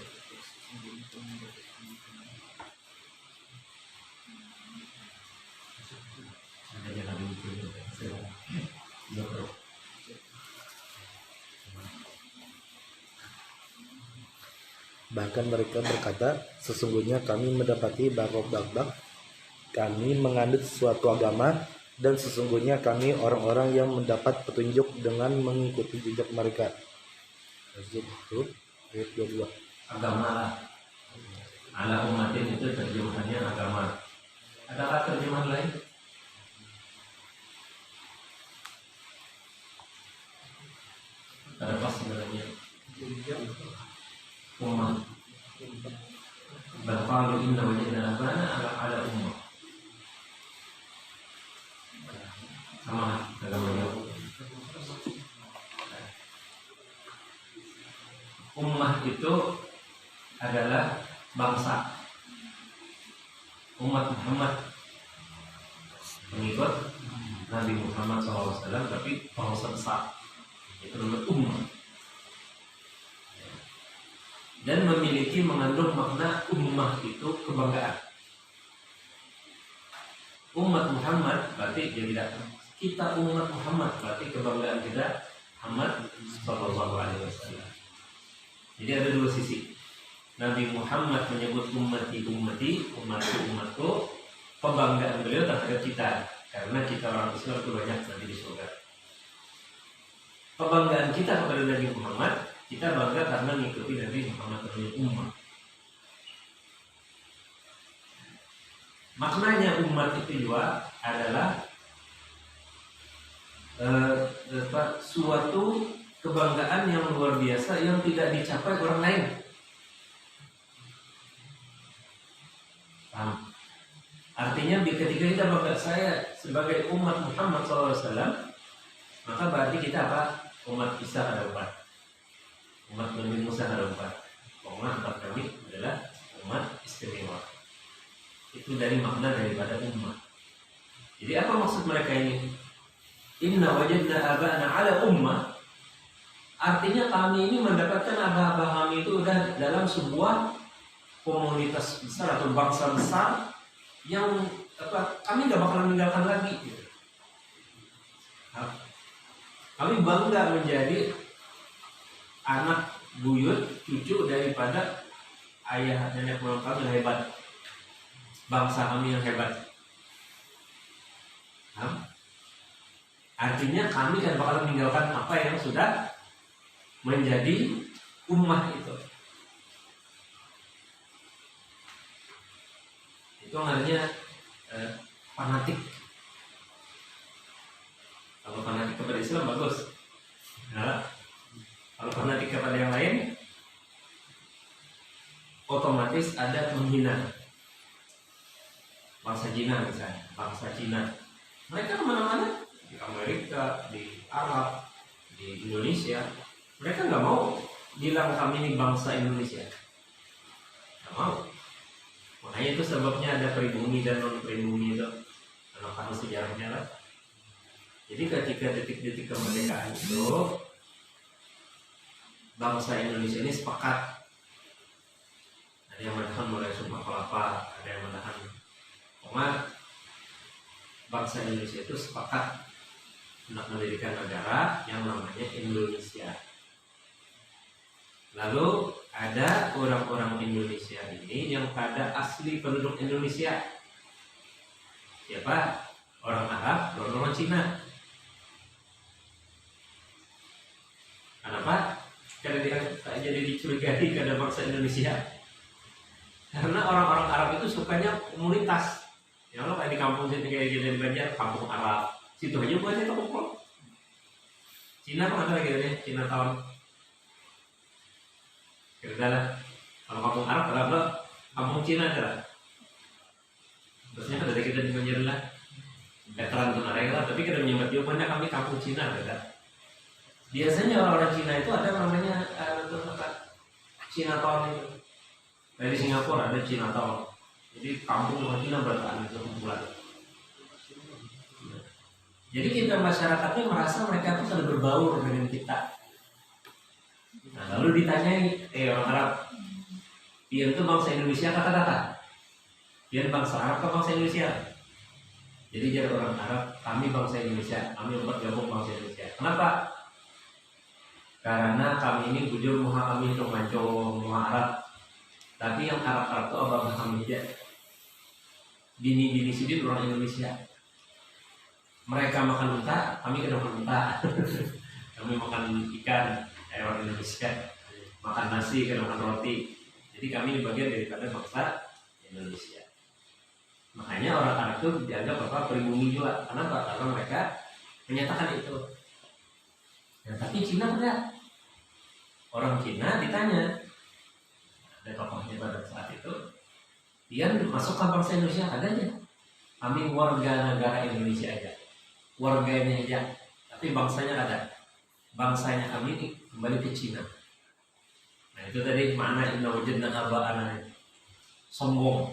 Speaker 5: Bahkan mereka berkata, sesungguhnya kami mendapati bapak-bapak kami menganut suatu agama, dan sesungguhnya kami orang-orang yang mendapat petunjuk dengan mengikuti jejak mereka. Ayat 22.
Speaker 3: Agama lah. Ala umatin itu terjemahannya agama. Adakah terjemahan lain? Ada pas sebenarnya. Umat. Baqalu inna wajadna abana ala ummah. Sama agamanya. Ummah itu adalah bangsa. Umat Muhammad, pengikut Nabi Muhammad SAW, tapi bangsa besar. Itu namanya ummah. Dan memiliki mengandung makna ummah itu kebanggaan. Umat Muhammad berarti dia tidak, kita umat Muhammad berarti kebanggaan kita Muhammad Sallallahu Alaihi Wasallam. Jadi ada dua sisi. Nabi Muhammad menyebut ummati, umatku, kebanggaan beliau terhadap kita, karena kita orang Islam itu banyak nanti di surga. Kebanggaan kita kepada Nabi Muhammad, kita bangga karena mengikuti Nabi Muhammad sebagai umat. Maknanya umat itu juga adalah suatu kebanggaan yang luar biasa yang tidak dicapai orang lain. Paham? Artinya ketika kita bangga saya sebagai umat Muhammad SAW, maka berarti kita apa? Umat Isa ada 4, umat Nabi Musa ada 4. Umat kami adalah umat istimewa. Itu dari makna daripada umat. Jadi apa maksud mereka ini? Inna wajadna aba'ana ala ummah. Artinya kami ini mendapatkan abah-abah kami itu udah dalam sebuah komunitas besar atau bangsa besar yang kami gak bakalan meninggalkan lagi. Kami bangga menjadi anak buyut, cucu daripada ayah nenek moyang kami yang hebat, bangsa kami yang hebat. Artinya kami kan bakal meninggalkan apa yang sudah menjadi ummah itu. Itu artinya fanatik. Kalau fanatik kepada Islam bagus. Nah, kalau fanatik kepada yang lain, otomatis ada penghinaan. Bangsa Cina misalnya, bangsa Cina. Mereka kemana-mana, di Amerika, di Arab, di Indonesia, Mereka nggak mau bilang kami ini bangsa Indonesia, nggak mau. Makanya itu sebabnya ada pribumi dan non pribumi itu, karena sejarahnya lah. Jadi ketika detik-detik kemerdekaan itu, bangsa Indonesia ini sepakat. Ada yang menahan mulai Sumpah Kelapa, ada yang menahan. Bangsa Indonesia itu sepakat untuk mendirikan negara yang namanya Indonesia. Lalu ada orang-orang Indonesia ini yang pada asli penduduk Indonesia. Siapa? Orang Arab, orang Cina. Kenapa? Karena dia jadi dicurigai kepada bangsa Indonesia. Karena orang-orang Arab itu sukanya komunitas. Ya Allah, kayak di kampung sini kayak di Banjar, kampung Arab. Situ aja buatnya kumpul. Cina apa ada lagi nih? Cina tahun. Kira-kira lah. Kalau kampung Arab berapa? Kampung Cina ada. Terusnya ada kita di Banjar lah. Veteran tunarega lah, tapi kita menyebut jawabannya kami kampung Cina ada. Biasanya orang-orang Cina itu ada namanya Cina tahun itu. Dari Singapura ada Cina tahun. Jadi kampung orang Cina bertahan itu kumpulan. Jadi kita masyarakatnya merasa mereka itu sudah berbaur dengan kita. Nah, lalu ditanyai, orang Arab, dia itu bangsa Indonesia kata-kata. Dia bangsa Arab atau bangsa Indonesia? Jadi jadi orang Arab, kami bangsa Indonesia, kami bergabung bangsa Indonesia. Kenapa? Karena kami ini bujur muha kami itu mancung muha Arab. Tapi yang Arab itu abang kami aja. Bini-bini sini orang Indonesia. Mereka makan unta, kami kena makan unta. Kami makan ikan, orang Indonesia. Makan nasi, kena makan roti. Jadi kami ini bagian daripada bangsa Indonesia. Makanya orang Arab itu dianggap pribumi juga. Kenapa? Karena mereka menyatakan itu. Ya, tapi Cina enggak. Orang Cina ditanya, ada tokohnya pada saat itu, dia masuk ke bangsa Indonesia adanya. Kami warga negara Indonesia aja, warganya aja, tapi bangsanya ada. Bangsanya kami ini kembali ke Cina. Nah itu tadi mana inna wajadna aba'ana, sombong.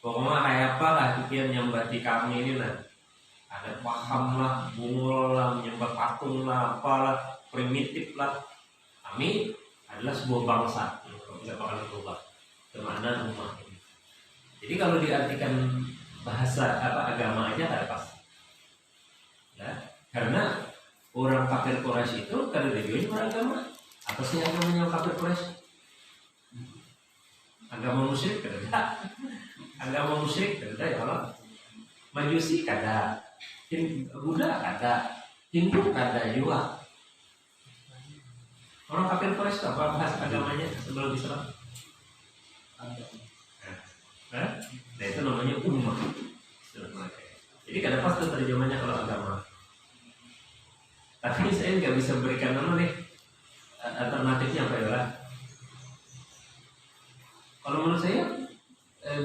Speaker 3: Pokoknya kayak apa lah pikiran yang berarti kami ini lah. Ada paham lah, bungul lah, menyembah patung lah, apalah, primitif lah. Kami adalah sebuah bangsa yang tidak bakal berubah. Kemana umat ini. Jadi kalau diartikan bahasa agama aja tak pas. Ya, karena orang kafir Quraisy itu kan dia beragama. Apa sih agamanya kafir Quraisy? Agama musyrik kada. Agama musyrik kada ya Allah. Majusi kada. Buddha kada. Hindu kada juga. Orang kafir Quraisy apa bahasa agamanya sebelum Islam? Nah itu namanya ummah. Jadi kada pas tuh terjemahnya kalau agama. Tapi saya nggak bisa berikan nama nih alternatifnya apa ya? Kalau menurut saya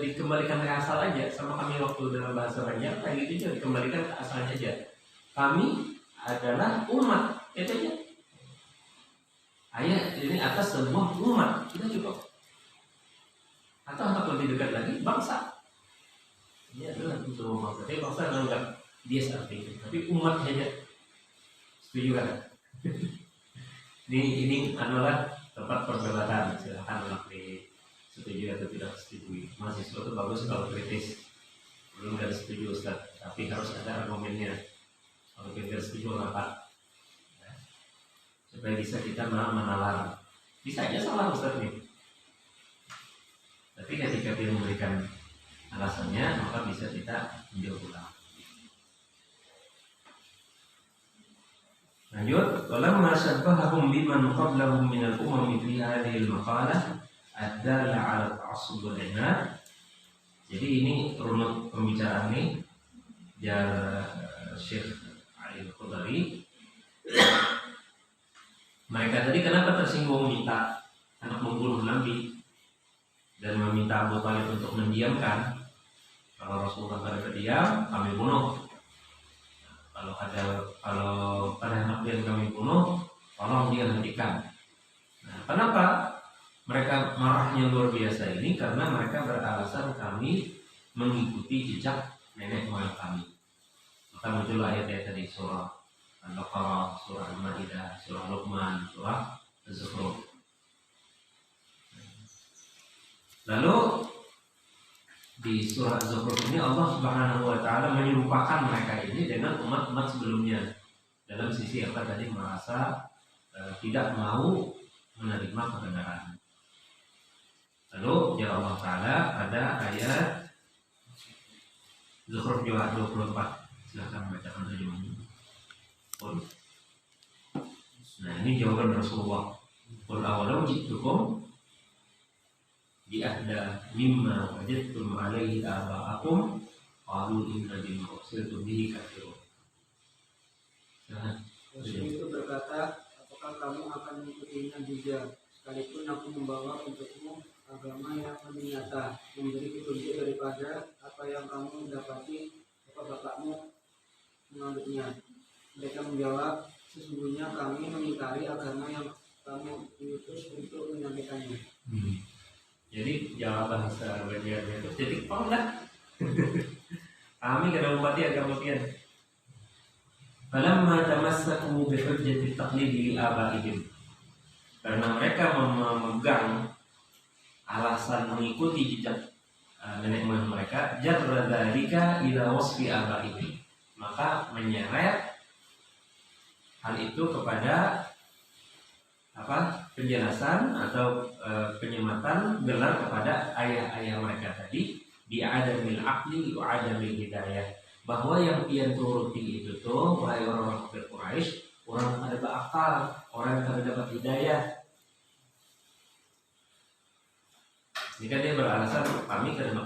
Speaker 3: dikembalikan ke asal aja, sama kami waktu dalam bahasa banyak kayak gitu aja, dikembalikan ke asalnya aja. Kami adalah umat, itu aja. Ayat ini atas sebuah umat, kita cukup. Atau untuk lebih dekat lagi, bangsa. Ini adalah sebuah bangsa. Tapi bangsa enggak biasa artinya, tapi umat saja. Setuju kan? ini adalah tempat perdebatan. Silakan setuju atau tidak setuju. Mahasiswa itu bagus kalau kritis. Belum ada setuju Ustaz, tapi harus ada argumennya. Kalau kita setuju apa? Supaya bisa kita menalar. Bisa aja salah Ustaz nih. Tapi ketika dia memberikan alasannya, maka bisa kita tinjau ulang. Lanjut, walamma syabbahahum biman qablahum minal umami fi hadhihi al-maqalah ad-dalla 'ala ta'assub wal inad. Jadi ini runut pembicaraan ini jar Syekh Ali Al-Khudari. Mereka tadi kenapa tersinggung minta anak membunuh Nabi dan meminta Abu Thalib untuk mendiamkan. Kalau Rasulullah tidak diam, kami bunuh. Kalau pada anak dia kami bunuh, tolong dia biasa ini karena mereka beralasan kami mengikuti jejak nenek moyang kami. Maka muncul ayat-ayat tadi surah Al-Baqarah, surah Al-Maidah, surah Luqman, surah Az-Zukhruf. Lalu di surah Az-Zukhruf ini Allah Subhanahu wa taala menyerupakan mereka ini dengan umat-umat sebelumnya dalam sisi apa tadi merasa tidak mau menerima kebenaran. Lalu ya Allah taala pada ayat Zukhruf 24, silakan bacakan terjemahnya. Nah, ini jawaban Rasulullah. Qul awalau ji'tukum bi'ahda mimma wajadtum alaihi aba'akum qalu inna bima ursiltum bihi kafirun.
Speaker 2: Rasul itu berkata, apakah kamu akan mengikutinya juga, sekalipun aku membawa untukmu agama yang lebih nyata, memberi petunjuk daripada apa yang kamu dapati, apa bapakmu menganutnya. Mereka menjawab, sesungguhnya kami mengingkari agama yang kamu diutus untuk menyampaikannya.
Speaker 3: Jadi jangan bahasa bagian itu titik pang dah. Kami kena umpati agama pian. Falamma tamassaku bi hujjati taqlidi li abaihim. Karena mereka memegang alasan mengikuti jejak nenek moyang mereka, jarra dzalika ila wasfi abaihim. Maka menyeret hal itu kepada penjelasan atau penyematan gelar kepada ayah-ayah mereka tadi bi'adamil aqli wa adamil hidayah, bahwa yang pian turuti itu tuh wahai orang kafir Quraisy, orang yang ada berakal, orang yang ada dapat hidayah. Jika dia beralasan kami karena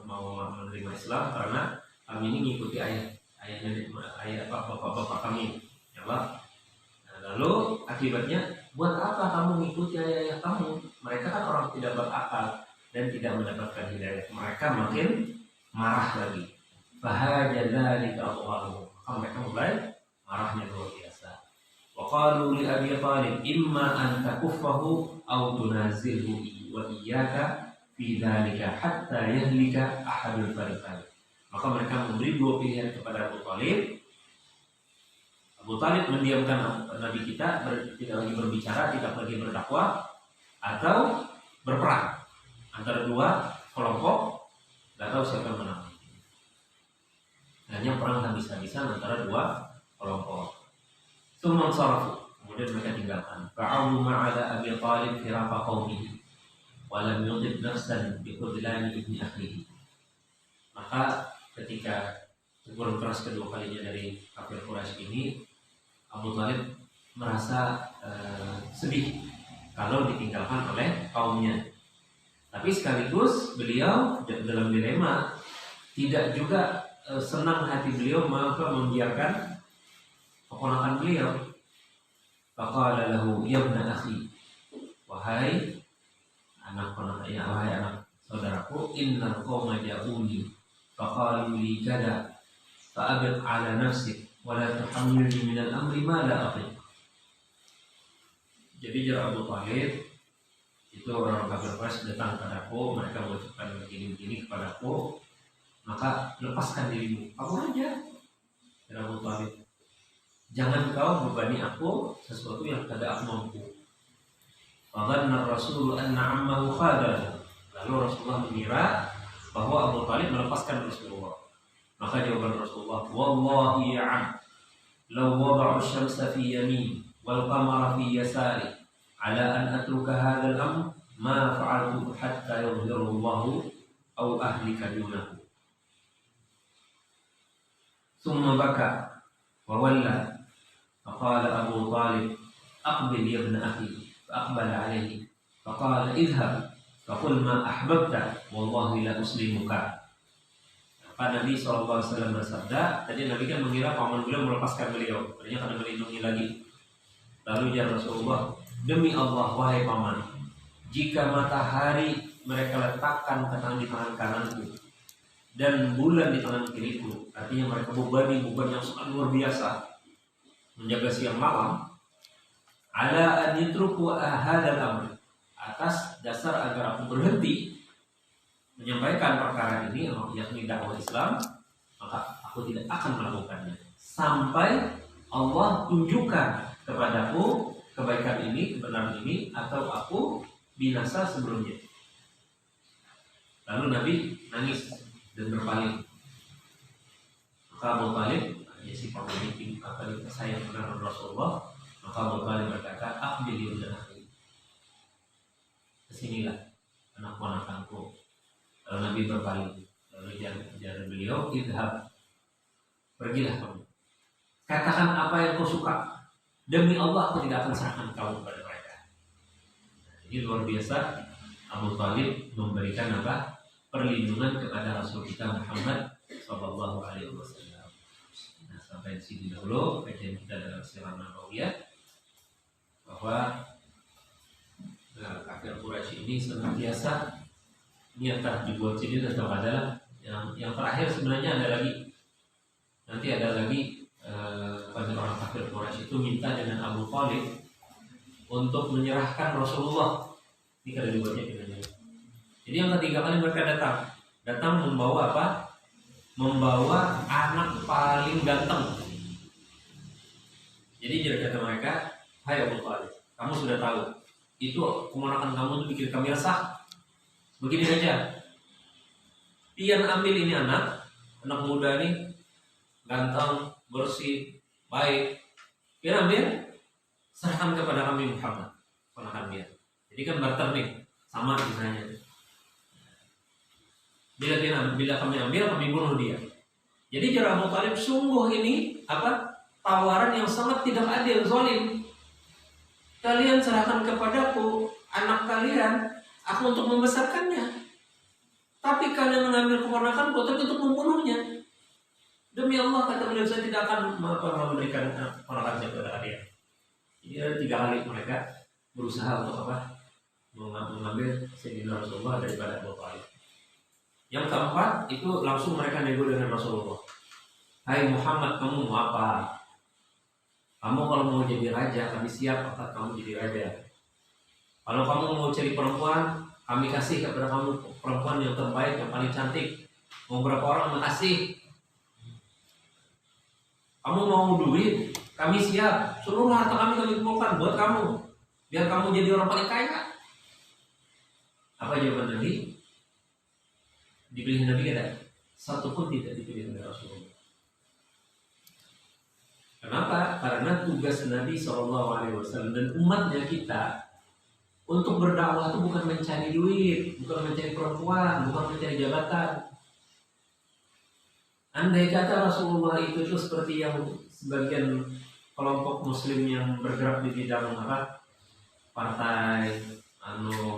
Speaker 3: mau menerima Islam karena kami ini mengikuti ayah bapak kami, ya Allah. Nah, lalu akibatnya buat apa kamu mengikuti ayah kamu? Mereka kan orang tidak berakal dan tidak mendapatkan hidayah. Mereka makin marah lagi. Bahajadzalika aqwaluhum. Maka mereka mulai marahnya luar biasa. Wa qalu li Abi Thalib imma an takuffahu aw tunazilhu wa iyyaka fi dzalika hatta yahlika ahadul fariqain. Maka mereka memberi dua pilihan kepada Abu Thalib. Abu Thalib mendiamkan Nabi kita, tidak lagi berbicara, tidak lagi berdakwah, atau berperang antara dua kelompok, tidak tahu siapa yang menang. Hanya perang habis-habisan antara dua kelompok. Tsumma sarafu, kemudian mereka tinggalkan. Fa'alu ma'ala Abi Thalib firaqa qaumihi wa lam yudib nafsan bi khudlani ibni akhihi. Maka ketika teguran keras kedua kalinya dari kafir Quraisy ini, Abu Thalib merasa sedih kalau ditinggalkan oleh kaumnya. Tapi sekaligus beliau dalam dilema, tidak juga senang hati beliau maka membiarkan keponakan beliau. Faqala lahu ya ibna akhi, wahai anak saudaraku, innal qauma ja'uni faqalu li kada fa'abid ala nafsik wala tuhammilni minal amri ma la atiq. Jadi jara Abu Thalib itu orang kafir Quraisy datang padaku, mereka mengucapkan begini-begini kepadaku, maka lepaskan dirimu, aku aja. Jara Abu Thalib, jangan kau bebani aku sesuatu yang tidak aku mampu. Fadhanna Rasul anna ammahu khadal. Lalu Rasulullah mengira bahwa Abu Thalib melepaskan Rasulullah. Maka jawaban Rasulullah, wallahi ya'am law wada'u syamsa fi yamin wal qamara fi yasari ala an atruka hadzal amr ma fa'altu hatta yudhhiru Allah aw ahlika dunahu. Thumma baka wa walla faqala Abu Thalib aqbil ya ibn akhi faqbala alayhi faqala idhhab faqul ma ahbabta wallahi la uslimuka. Pak Nabi SAW bersabda, tadi Nabi kan mengira paman beliau melepaskan beliau, ternyata karena melindungi lagi. Lalu ya Rasulullah, demi Allah wahai paman, jika matahari mereka letakkan di tangan kananku dan bulan di tangan kiriku, artinya mereka bebani beban yang sangat luar biasa, menjaga siang malam, ala an yatruku hadzal amr, atas dasar agar aku berhenti menyampaikan perkara ini, yakni dakwah Islam, maka aku tidak akan melakukannya sampai Allah tunjukkan kepadaku kebaikan ini, kebenaran ini, atau aku binasa sebelumnya. Lalu Nabi nangis dan berpaling. Maka Abu Talib, ya si pemimpin apalagi sayang kepada Rasulullah, maka Abu Talib berkata, "Aqbil ya akhi, kesinilah anak ponakanku." Lalu Nabi berpaling. Lalu jalan beliau, "Idhab, pergilah kamu. Katakan apa yang kau suka. Demi Allah aku tidak akan serahkan kamu kepada mereka." Ini luar biasa. Abu Talib memberikan apa? Perlindungan kepada Rasul kita Muhammad Sallallahu Alaihi Wasallam. Nah, sampai di sini dahulu kajian kita dalam Sirah Nabawiyah, bahwa kafir Quraisy ini senantiasa niat dibuat sini tetap adalah yang terakhir. Sebenarnya ada lagi, nanti ada lagi orang kafir Quraisy itu minta dengan Abu Talib untuk menyerahkan Rasulullah. Ini kada dibuatnya dengan. Jadi yang ketiga kali mereka datang membawa apa? Membawa anak paling ganteng. Jadi kata mereka, "Hai Abu Talib, kamu sudah tahu itu kemenakan kamu itu bikin kami resah. Begini aja, pian ambil ini anak muda nih, ganteng, bersih, baik. Pian ambil, serahkan kepada kami Muhammad, ponakan dia. Jadi kan barter nih, sama misalnya. Bila kami ambil, kami bunuh dia. Jadi cara Abu Talib sungguh ini apa? Tawaran yang sangat tidak adil, zalim. Kalian serahkan kepadaku anak kalian, aku untuk membesarkannya. Tapi kalian mengambil keponakanku untuk membunuhnya. Demi Allah, kata beliau, saya tidak akan memberikan ponakan saya kepada kalian. Jadi ada 3 kali mereka berusaha untuk apa? Mengambil Sayyidina Rasulullah daripada Abu Talib. Yang keempat itu langsung mereka nego dengan Rasulullah. "Hai Muhammad, kamu mau apa? Kamu kalau mau jadi raja, kami siap angkat kamu jadi raja. Kalau kamu mau cari perempuan, kami kasih kepada kamu perempuan yang terbaik, yang paling cantik. Mau berapa orang, makasih. Kamu mau duit, kami siap. Seluruh harta kami kumpulkan buat kamu, biar kamu jadi orang paling kaya." Apa jawaban Nabi? Dipilih Nabi tidak? Satu pun tidak dipilih oleh Rasulullah. Kenapa? Karena tugas Nabi SAW dan umatnya kita untuk berdakwah itu bukan mencari duit, bukan mencari perempuan, bukan mencari jabatan. Andai kata Rasulullah itu seperti yang sebagian kelompok Muslim yang bergerak di bidang apa, partai,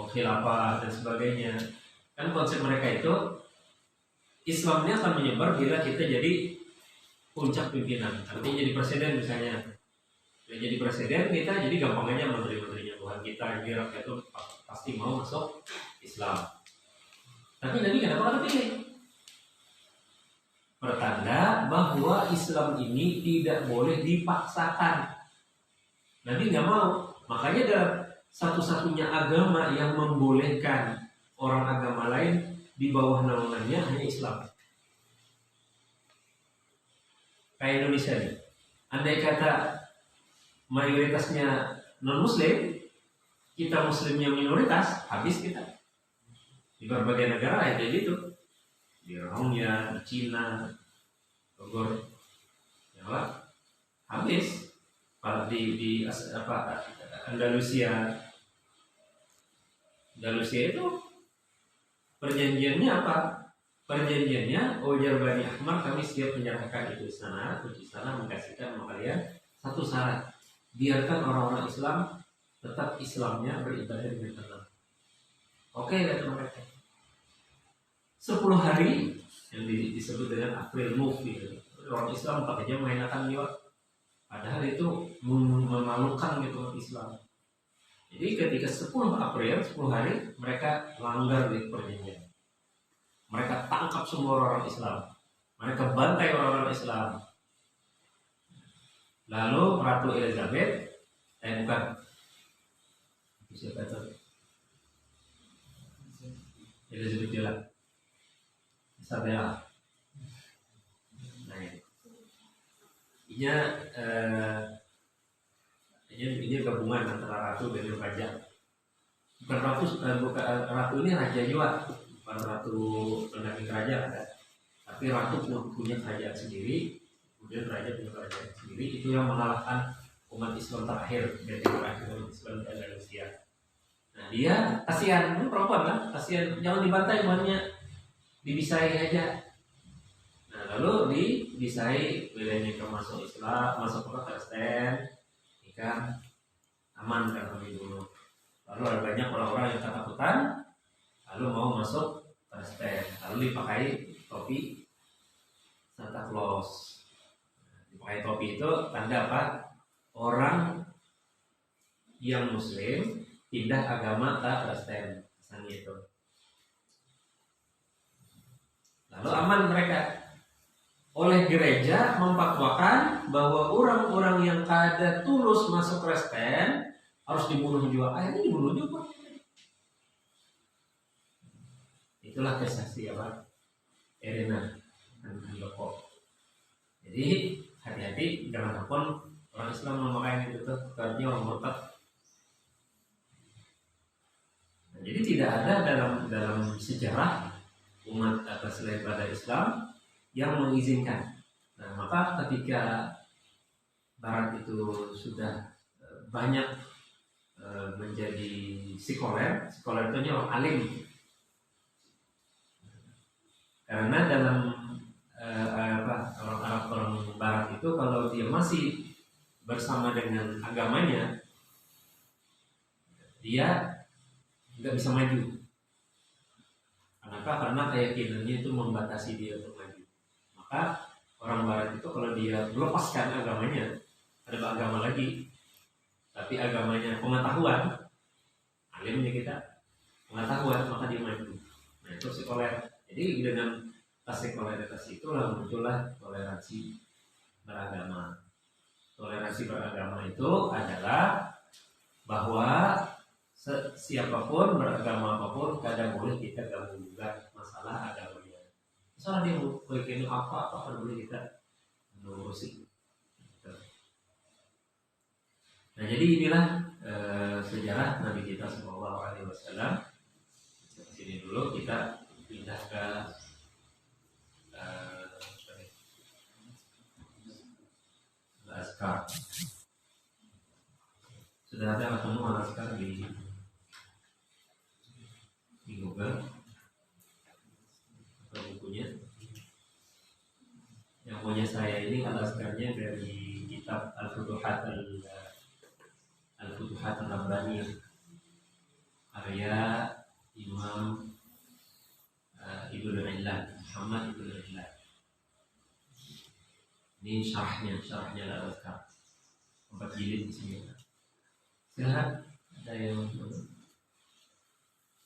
Speaker 3: khilafah dan sebagainya, kan konsep mereka itu Islamnya akan menyebar bila kita jadi puncak pimpinan. Artinya jadi presiden misalnya. Jadi presiden kita jadi gampang aja menteri-menterinya Tuhan kita yang rakyat itu pasti mau masuk Islam. Tapi Nabi kenapa pilih? Pertanda bahwa Islam ini tidak boleh dipaksakan. Nabi nggak mau. Makanya dalam satu-satunya agama yang membolehkan orang agama lain di bawah naungannya hanya Islam. Kayak Indonesia nih. Andai kata mayoritasnya non-muslim, kita muslimnya minoritas, habis kita. Di berbagai negara ya kayak gitu. Di Rohingya, di Cina, Bogor, ya lah, habis. Di Andalusia itu perjanjiannya apa? Perjanjiannya, Ujar Bani Ahmad, kami siap menyerahkan itu di sana mengkasihkan sama kalian satu syarat, biarkan orang-orang Islam tetap Islamnya beribadah dengan tenang. Oke, kata mereka. 10 hari yang disebut dengan April Move gitu. Orang Islam pakai aja mengenakan liwat. Padahal itu memalukan gitu Islam. Jadi ketika 10 April, 10 hari mereka langgar di perjanjian. Mereka tangkap semua orang Islam. Mereka bantai orang-orang Islam. Lalu Ratu Elizabeth, bukan. Siapa itu? Elizabeth Jela. Sabella. Nah, ini gabungan antara ratu dan raja. Bukan ratu ini raja juga, bukan ratu pendamping kerajaan, tapi ratu punya kerajaan sendiri, kemudian raja punya kerajaan sendiri. Itu yang mengalahkan umat Islam terakhir dari umat Islam di Andalusia. Nah, dia kasihan, itu perempuan kan, kasihan, jangan dibantai, banyak dibisai aja. Nah, lalu dibisai, bedanya ke masuk Islam, masuk ke Kristen, ikan aman karena dibunuh. Lalu ada banyak orang-orang yang ketakutan, lalu mau masuk Kristen, lalu dipakai topi Santa Claus. Dipakai topi itu tanda apa? Orang yang Muslim pindah agama ke Kristen, misalnya itu. Lalu aman mereka. Oleh gereja memfatwakan bahwa orang-orang yang kada tulus masuk Kristen harus dibunuh juga. Akhirnya dibunuh juga. Itulah kesaksi apa? Irina Handoko. Jadi hati-hati jangan takut orang Islam memakai itu karena orang murtad. Nah, jadi tidak ada dalam sejarah umat atas selain pada Islam yang mengizinkan. Nah, maka ketika Barat itu sudah banyak menjadi sekuler itu orang alim. Karena dalam orang Barat itu kalau dia masih bersama dengan agamanya, dia nggak bisa maju. Kenapa? Karena keyakinannya itu membatasi dia untuk maju. Maka orang Barat itu kalau dia melepaskan agamanya, ada agama lagi, tapi agamanya pengetahuan, alimnya kita pengetahuan, maka dia maju. Nah, itu sekuler. Jadi dengan sekularitas itulah muncullah toleransi beragama. Toleransi beragama itu adalah bahwa siapapun beragama apapun kadang boleh kita gabung juga masalah agamanya. Masalah dia berkeyakinan apa kan boleh kita ngurusin. Nah, jadi inilah sejarah Nabi kita Sallallahu Alaihi Wasallam. Sini dulu kita pindah ke Al-Azkar. Sudah ada ketemu Al-Azkar di Google atau bukunya? Yang punya saya ini Al-Azkarnya dari kitab Al-Futuhat Al-Rabbaniyah karya Imam Ibnu Illah, Muhammad Ibnu Illah. Ini syarahnya Al-Azkar. 4 jilid di sini. Silahkan ada yang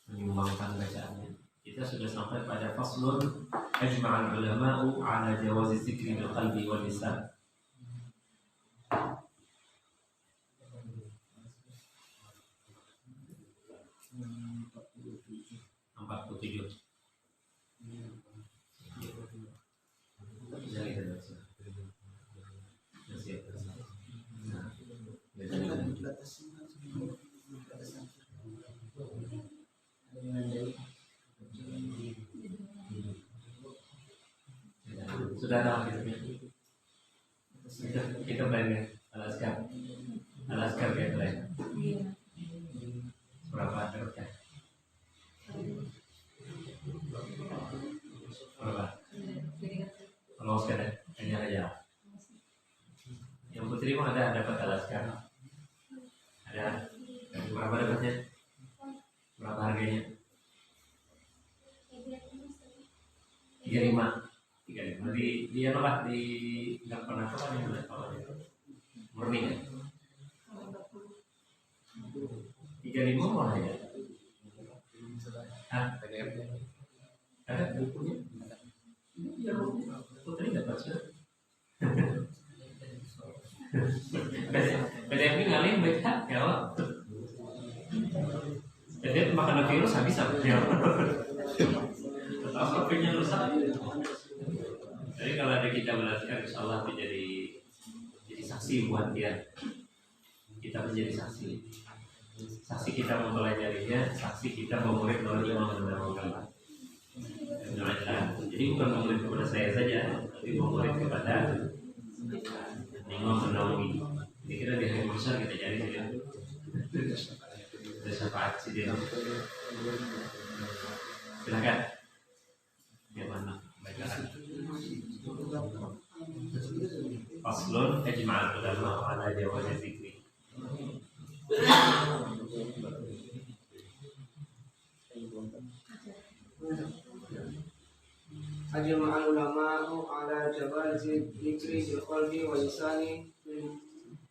Speaker 3: menyumbangkan bacaannya. Kita sudah sampai pada faslun ajma'al ulama'u ala jawazi dzikri bil qalbi wal lisan. Sudah tahu kita belajar Al-Azkar ya belajar. Berapa terusnya? Berapa? Kalau sekadar hanya aja. Yang putri mau ada dapat Al-Azkar? Ada. Berapa dapatnya? Berapa harganya? 35. Di apa di nggak pernah apa yang kalau itu murni ya 35 malah ya ada bukunya putri dapat sih PDF ini ngalim baca kalau PDF makan virus habis apa ya apa punya rusak kita melatihkan insya Allah menjadi saksi buat dia. Kita menjadi saksi kita mempelajarinya, saksi kita memurid dari Imam An-Nawawi. Jadi bukan memurid kepada saya saja, tapi memurid kepada Imam An-Nawawi. Jadi kita di hari besar kita cari dia. Ada syafaat sih dia. Silakan. Bagaimana? Bacakan. Faslun ijma'al ulama ala jawaz dzikri.
Speaker 2: Ajma'al ulama'u ala jawazi dzikri bil qalbi wa lisani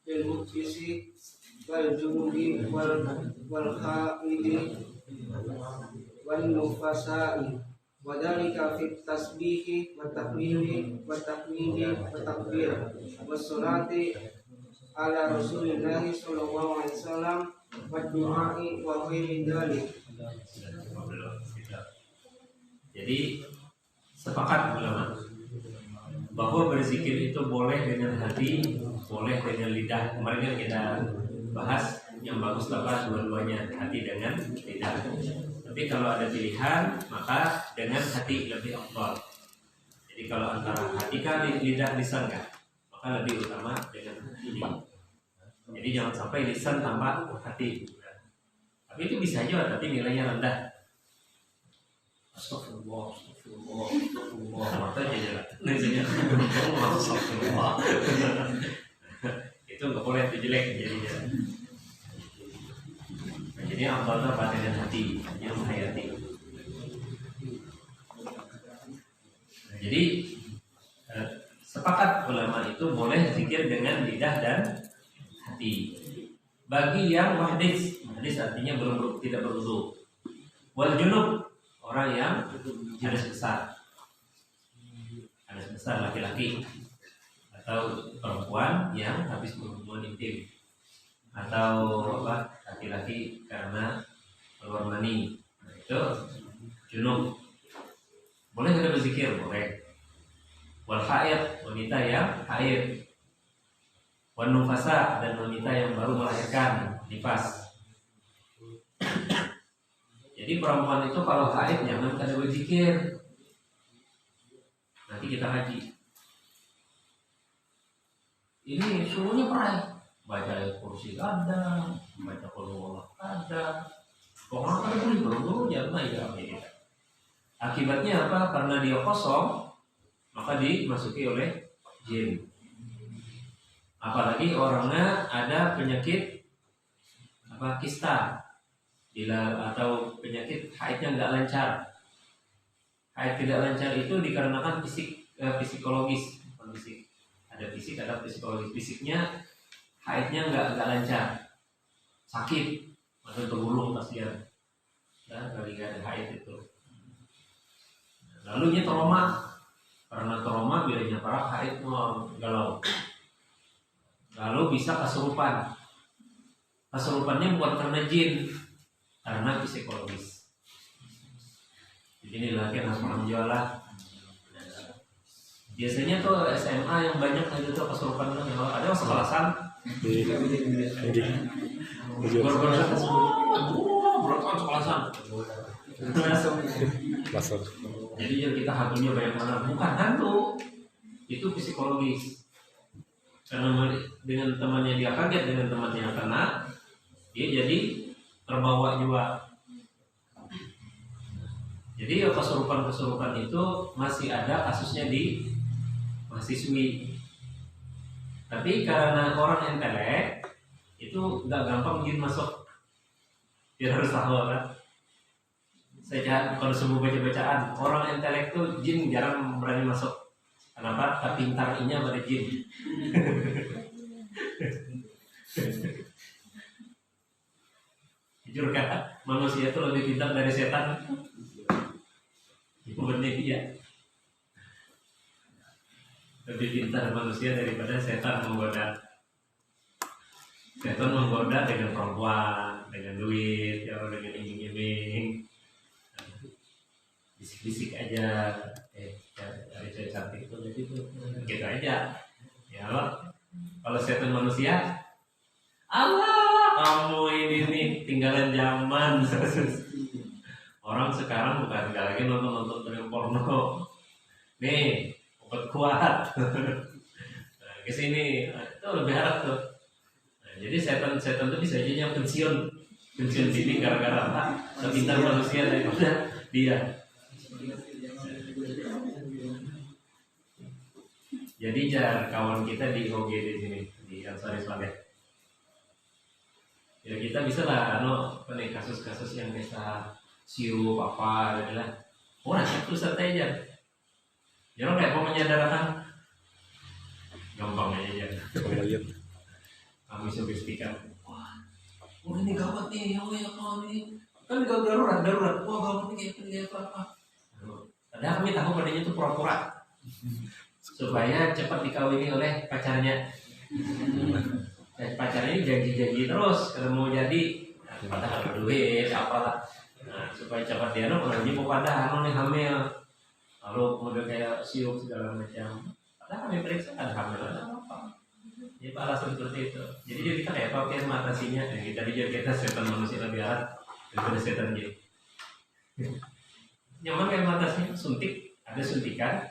Speaker 2: bil muflisi wal junubi wal khaidi wal nufasai wa dhalika fit tasbihi wa tahmidi wa tahmidi wa takbir wa salati ala Rasulillahi sallallahu alaihi wasallam wa du'ai wa ghairi dzalik.
Speaker 3: Jadi sepakat ulama bahwa berzikir itu boleh dengan hati, boleh dengan lidah. Kemarin kan kita bahas yang bagus apa dua-duanya, hati dengan lidah. Tapi kalau ada pilihan maka dengan hati lebih afdal. Jadi kalau antara hati kan lidah lisan kan, maka lebih utama dengan hati. Jadi jangan sampai lisan tanpa hati. Tapi itu bisa aja tapi nilainya rendah. Astagfirullah, astagfirullah, astagfirullah. Matanya jalan. Astagfirullah. Itu nggak boleh, itu jelek jadinya. Jadi afdalnya pada dengan hati, yang menghayati. Jadi sepakat ulama itu boleh zikir dengan lidah dan hati. Bagi yang muhdits, muhdits artinya tidak berwudu. Wal junub, orang yang hadas besar laki-laki atau perempuan yang habis berhubungan intim atau laki-laki karena keluar mani, itu junub. Boleh kita berzikir, boleh. Wal haid, wanita yang haid. Wan nufasa, dan wanita yang baru melahirkan, nifas. Jadi perempuan itu kalau haid jangan kada berzikir. Nanti kita haji. Ini suhunya perai. Baca ayat kursi ada, baca qulhuwallah ada. Pokoknya kada boleh buru-buru jangan ya. Akibatnya apa? Karena dia kosong, maka dimasuki oleh jin. Apalagi orangnya ada penyakit kista. Atau penyakit haidnya nggak lancar. Haid tidak lancar itu dikarenakan psikologis, bukan fisik. Ada fisik, ada psikologis. Fisiknya haidnya nggak lancar, sakit, atau tergulung kasihan. Dari nggak ada haid itu. Lalu dia trauma, karena trauma bilanya parah haid galau. Lalu bisa kesurupan. Kesurupannya bukan karena jin, karena psikologis. Jadi ini lagi harus menjualah. Biasanya tuh SMA yang banyak itu tuh kesurupan kan, ada yang sekelasan. Berapa sekelasan? Jadi yang kita hantunya banyak mana? Bukan hantu, itu psikologis. Karena dengan temannya dia kaget, dengan temannya yang kena, dia jadi terbawa juga. Jadi kesurupan itu masih ada kasusnya di mahasiswi. Tapi karena orang intelek itu nggak gampang jin masuk. Dia harus tahu kan. Saya kalau semua baca-bacaan orang intelek tuh jin jarang berani masuk. Kenapa? Kepintarannya pada jin. Jujur kan, manusia itu lebih pintar dari setan. Itu benar ya. Lebih pintar manusia daripada setan menggoda. Setan menggoda dengan perempuan, dengan duit, dengan iming-iming. bisik-bisik aja, cari cewek cantik itu gitu aja. Ya kalau setan manusia, Allah kamu ini nih tinggalan zaman. Orang sekarang bukan nggak lagi nonton film porno. Nih obat kuat. Nah, kesini itu lebih harap tuh. Nah, jadi setan tuh bisa aja pensiun dini gara-gara apa? Sepintar manusia daripada dia. Jadi jar kawan kita di OG di sini di Ansari Saleh. Ya kita bisa lah kasus-kasus yang bisa siup apa gitu lah. Oh satu saja. Jangan kayak mau menyadarkan gampang aja. Kami sofistika. Wah, ini gawat nih, ya kalau ini kan darurat. Wah gawat nih kayak apa? Padahal kami tahu padanya itu pura-pura supaya cepat dikawini oleh pacarnya. Pacarnya janji terus kalau mau jadi, padahal duit apalah. Nah, supaya cepat dia nanti mau pada nih hamil. Lalu kemudian kayak siup segala macam. Padahal kami periksa ada hamil ada apa? Jadi alasan seperti itu. Jadi kita kayak pakai mengatasinya. Tadi kita setan manusia lebih alat daripada setan jin. Nyaman kayak mengatasinya suntik, ada suntikan.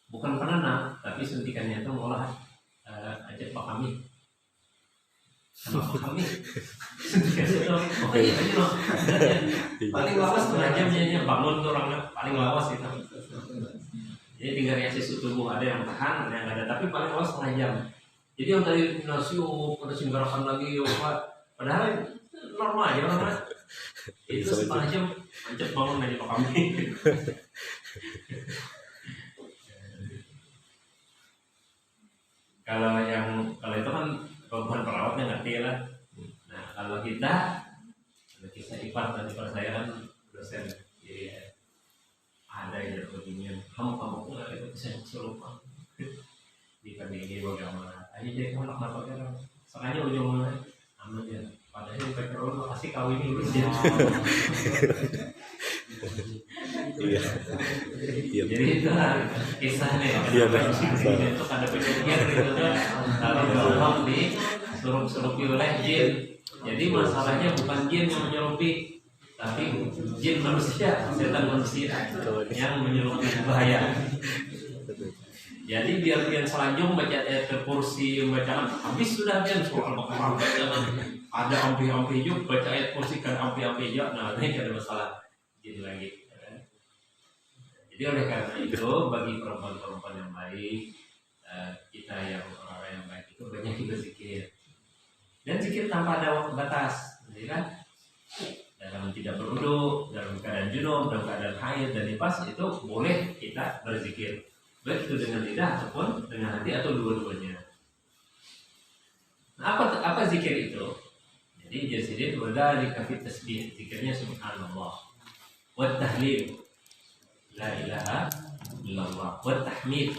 Speaker 3: Bukan penenang, tapi suntikannya itu mengolah ajak Pak kami. Sama Pak kami. Suntikannya itu aja loh. Paling lawas setengah jamnya bangun tuh orangnya paling lawas itu. Jadi tinggal reaksi tubuh ada yang tahan, ada yang ada, tapi paling lawas setengah jam. Jadi yang tadi nasiuk, ada singgarakan lagi, padahal normal aja orang itu setengah jam ajak bangun aja Pak kami. Kalau itu kan bukan perawatnya ngerti lah. Nah kalau kita kisah ipar saya kan dosen, jadi ada yang beginian. Kamu pun ada bisa lupa. Di pandemi bagaimana? Aja jadi kamu kenapa kan? Sengaja ujungnya aman ya. Padahal di pekerjaan pasti kawin ini dia.
Speaker 5: Iya.
Speaker 3: Jadi itu kisah nih. Itu ada kejadian gitu kan. Kalau bohong disurupi oleh jin. Jadi masalahnya bukan jin yang menyerupi, tapi jin manusia, setan manusia yang menyerupi bahaya. Jadi biar selanjung baca ayat kursi, bacaan habis sudah dia soal Al-Baqarah bacaan ada ampi-ampi juga baca ayat kursi kan ampi-ampi juga. Nah ini ada masalah jin lagi. Jadi oleh karena itu bagi perempuan-perempuan yang baik, kita yang orang yang baik itu banyak berzikir. Dan zikir tanpa ada waktu batas, kan? Dalam tidak berwudu, dalam keadaan junub, dalam keadaan haid dan nifas itu boleh kita berzikir, baik itu dengan lidah ataupun dengan hati atau dua-duanya. Nah, apa zikir itu? Jadi jadi wadzalika fit tasbih, zikirnya subhanallah, wa tahlil, la ilaha illallah, wa tahmid,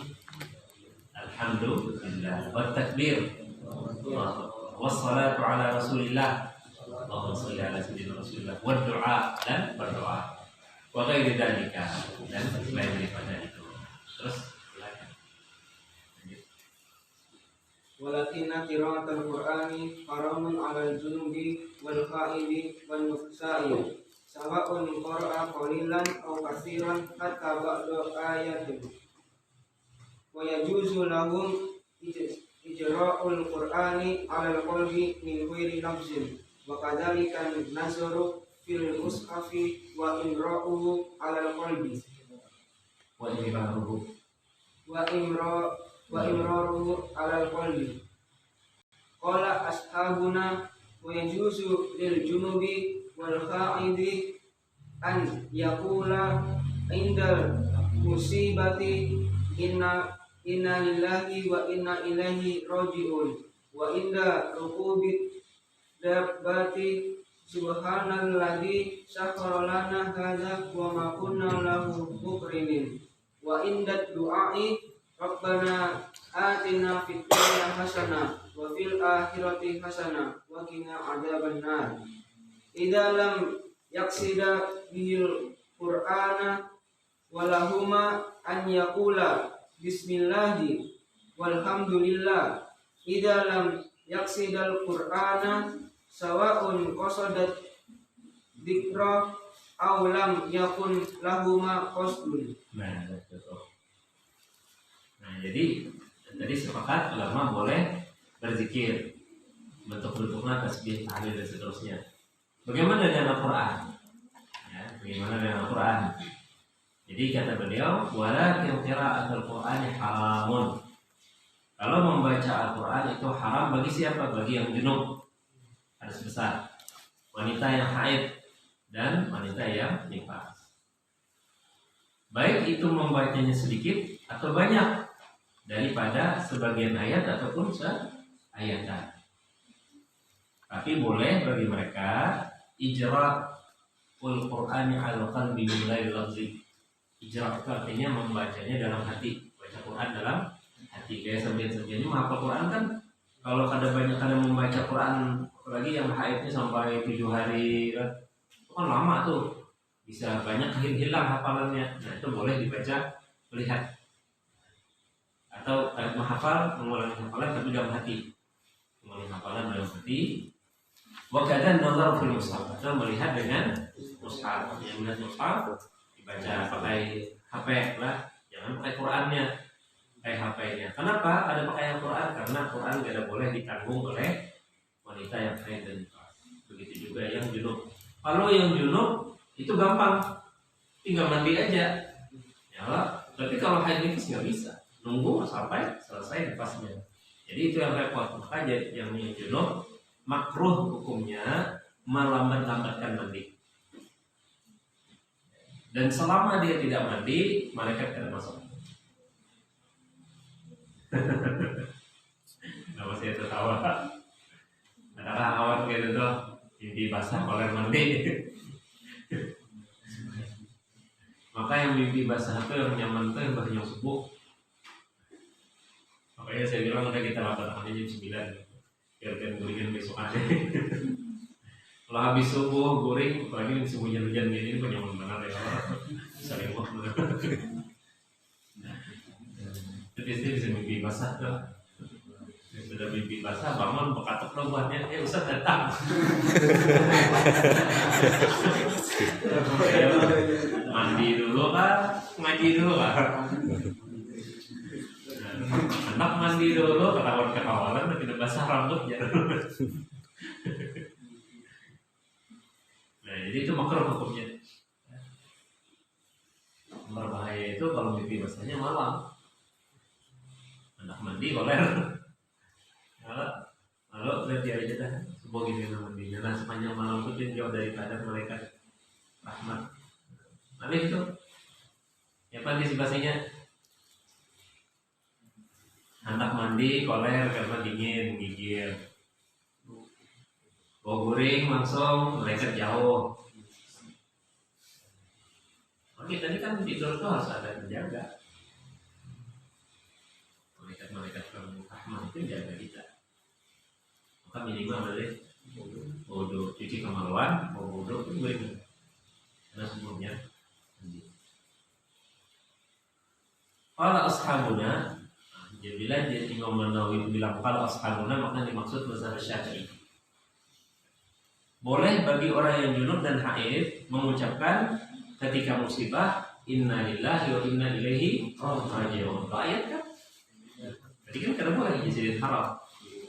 Speaker 3: alhamdulillah, wa takbir, wassalatu ala rasulillah, Allahumma sholli ala sayyidina rasulillah, wa du'a dan berdoa, wa ghairi dzalika dan selain daripada itu. Terus
Speaker 6: walakinna qira'atul qur'ani haramun 'alal junubi wal qa'idi wal mufsa'i sawa'un qara'a qalilan aw katsiran hatta ba'da ayatin wa yajuzu lahum ijra'ul qur'ani 'alal qalbi min ghairi lafzin wa kadzalika nazaru fil mushafi wa imra'uhu 'alal qalbi
Speaker 3: wa imra'uhu
Speaker 6: wa imraruhu alal qalbi. Qala ashabuna wa yajuzu lil junubi wal qa'idi an yaqula indal musibati inna lillahi wa inna ilaihi raji'un wa inda rukubi dabbati subhanalladzi sakhkhara lana hadza wa ma kunna lahu muqrinin wa inda du'ai Rabbana atina fid dunya hasanah wa fil akhirati hasanah wa qina adzabannar. Idza lam yaqsida bil qur'ana walahuma an yaqula bismillahi walhamdulillah idza lam yaqsidal qur'ana sawa'un qasadat dzikra aw lam yakun lahuma qasdun.
Speaker 3: Nah, betul. Nah, jadi tadi sepakat ulama boleh berzikir, bentuk-bentuknya tasbih, tahlil dan seterusnya. Bagaimana dengan Al-Quran? Ya, bagaimana dengan Al-Quran? Jadi kata beliau, walakin qira'atul Qur'ani haramun. Kalau membaca Al-Quran itu haram bagi siapa? Bagi yang junub, hadis besar, wanita yang haid, dan wanita yang nifas. Baik itu membacanya sedikit atau banyak, daripada sebagian ayat ataupun seayatan. Tapi boleh bagi mereka ijra'ul Qur'ani 'ala qalbi min ghairi lafzi. Ijra' itu artinya membacanya dalam hati, baca Quran dalam hati. Kayak sambil-sambil ini menghafal Quran kan, kalau ada banyak kadang membaca Quran, apalagi yang haidnya sampai 7 hari kan, itu kan lama tuh, bisa banyak hilang hafalannya. Nah itu boleh dibaca melihat, atau menghafal, mengulangi hafalan tapi dalam hati, mengulangi hafalan dalam hati. Wakadhan nazar fil mushaf, atau melihat dengan mushaf. Yang melihat mushaf dibaca pakai HP lah, jangan pakai Qurannya, pakai HP-nya. Kenapa ada pakai Al-Quran? Karena Quran tidak boleh ditanggung oleh wanita yang haid dan nifas. Begitu juga yang junub. Kalau yang junub itu gampang, tinggal mandi aja. Ya, tapi kalau haid nifas nggak bisa, nunggu sampai selesai nifasnya. Jadi itu yang repot. Maka yang junub makruh hukumnya melambat-lambatkan mandi. Dan selama dia tidak mandi, malaikat tidak masuk. Kenapa saya tertawa? Adakah awal gitu tuh mimpi basah oleh mandi? Maka yang mimpi basah itu yang nyaman itu yang banyak subuh. Makanya saya bilang udah kita lakukan jam 9 biar kan guringan besok aja. Kalau habis subuh guring, apalagi subuh hujan-hujan gini, ini penyaman banget ya. Sering banget. Jadi bisa mimpi basah tuh. Sudah mimpi basah, bangun bekatuk dong buatnya. Ustaz datang. Mandi dulu kan, ngaji dulu kan. Anak mandi dulu, ketahuan-ketahuan, tapi udah basah rambut ya. Nah, jadi itu makruh hukumnya. Berbahaya itu kalau mimpi basahnya malam. Anak mandi koler. Lalu lihat dia aja dah, subuh gini mandinya. Nah, sepanjang malam itu jauh dari badan malaikat rahmat. Nanti itu, ya apa antisipasinya? Anak mandi koler karena dingin, gigil. Bawa guring langsung malaikat jauh. Oke, tadi kan tidur tuh harus ada penjaga. Malaikat rahmat itu jaga kita. Maka minimal boleh wudu, cuci kemaluan, mau wudu itu boleh. Karena sebelumnya kalau ashabuna, bila dia Imam Nawawi bilang kalau ashabuna maka dimaksud mazhab Syafi'i. Boleh bagi orang yang junub dan haid mengucapkan ketika musibah inna lillahi wa inna ilaihi raji'un. Ayat kan? Jadi kan kada boleh jadi haram.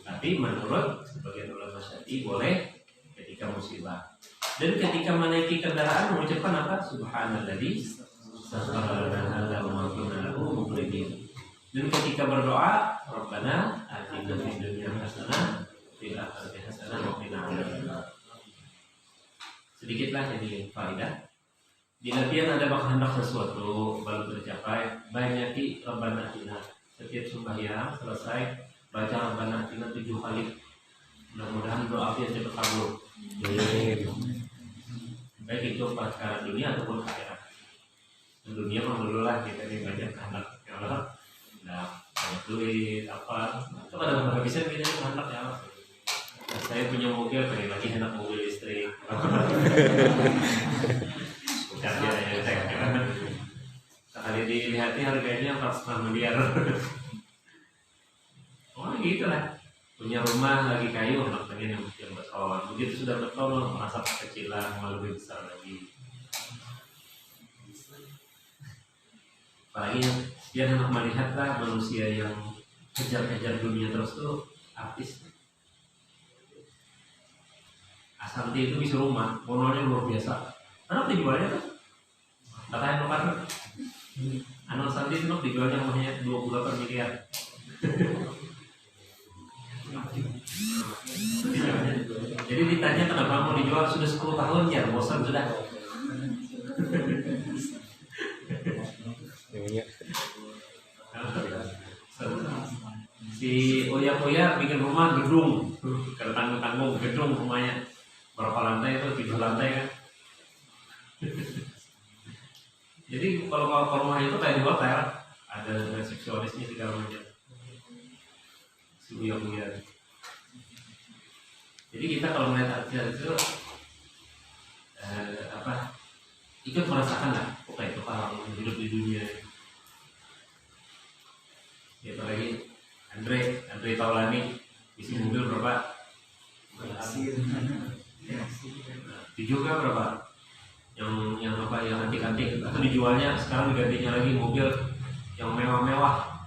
Speaker 3: Tapi menurut sebagian ulama Syafi'i boleh ketika musibah. Dan ketika menaiki kendaraan mengucapkan apa? Subhanalladzi sakhkhara lana ma kunna lahu muqrinin. Dan ketika berdoa, Rabbana atina fid dunya hasanah fil akhirati hasanah wa qina adzabannar. Sedikitlah ini faedah. Di latihan ada hendak sesuatu baru tercapai, banyaki Rabbana atina. Setiap sembahyang selesai baca Rabbana atina 7 kali. Mudah-mudahan doa kita cepat kabul. Baik itu perkara dunia ataupun akhirat. Dunia mah dulu lah kita ini banyak anak kalau nah banyak duit apa itu ada berapa bisa kita ini anak ya. Nah, saya punya mobil pengen lagi anak mobil listrik. Bukan ya harganya 4,5 miliar. Oh gitu lah. Punya rumah lagi kayu, anak pengen yang beton. Begitu sudah beton, merasa kecilan, mau lebih besar lagi. Apalagi dia anak melihatlah manusia yang kejar-kejar dunia terus tuh artis. Asanti itu bisa rumah, bonolnya luar biasa. Anak dijualnya tuh, katanya nuker. Anak Asanti itu dijualnya hanya 28 miliar. Jadi ditanya kenapa mau dijual, sudah 10 tahun ya, bosan sudah. Si Oya bikin rumah gedung, tanggung gedung rumahnya berapa lantai itu, 3 lantai kan. Jadi kalau rumah itu kayak di hotel, ada resepsionisnya segala macam. Si Oya. Jadi kita kalau melihat artis itu ikut merasakan lah, kayak itu orang yang hidup di dunia. Itu lagi Andre Taulani isi mobil berapa? Juga berapa? Yang antik-antik atau dijualnya sekarang digantinya lagi mobil yang mewah-mewah.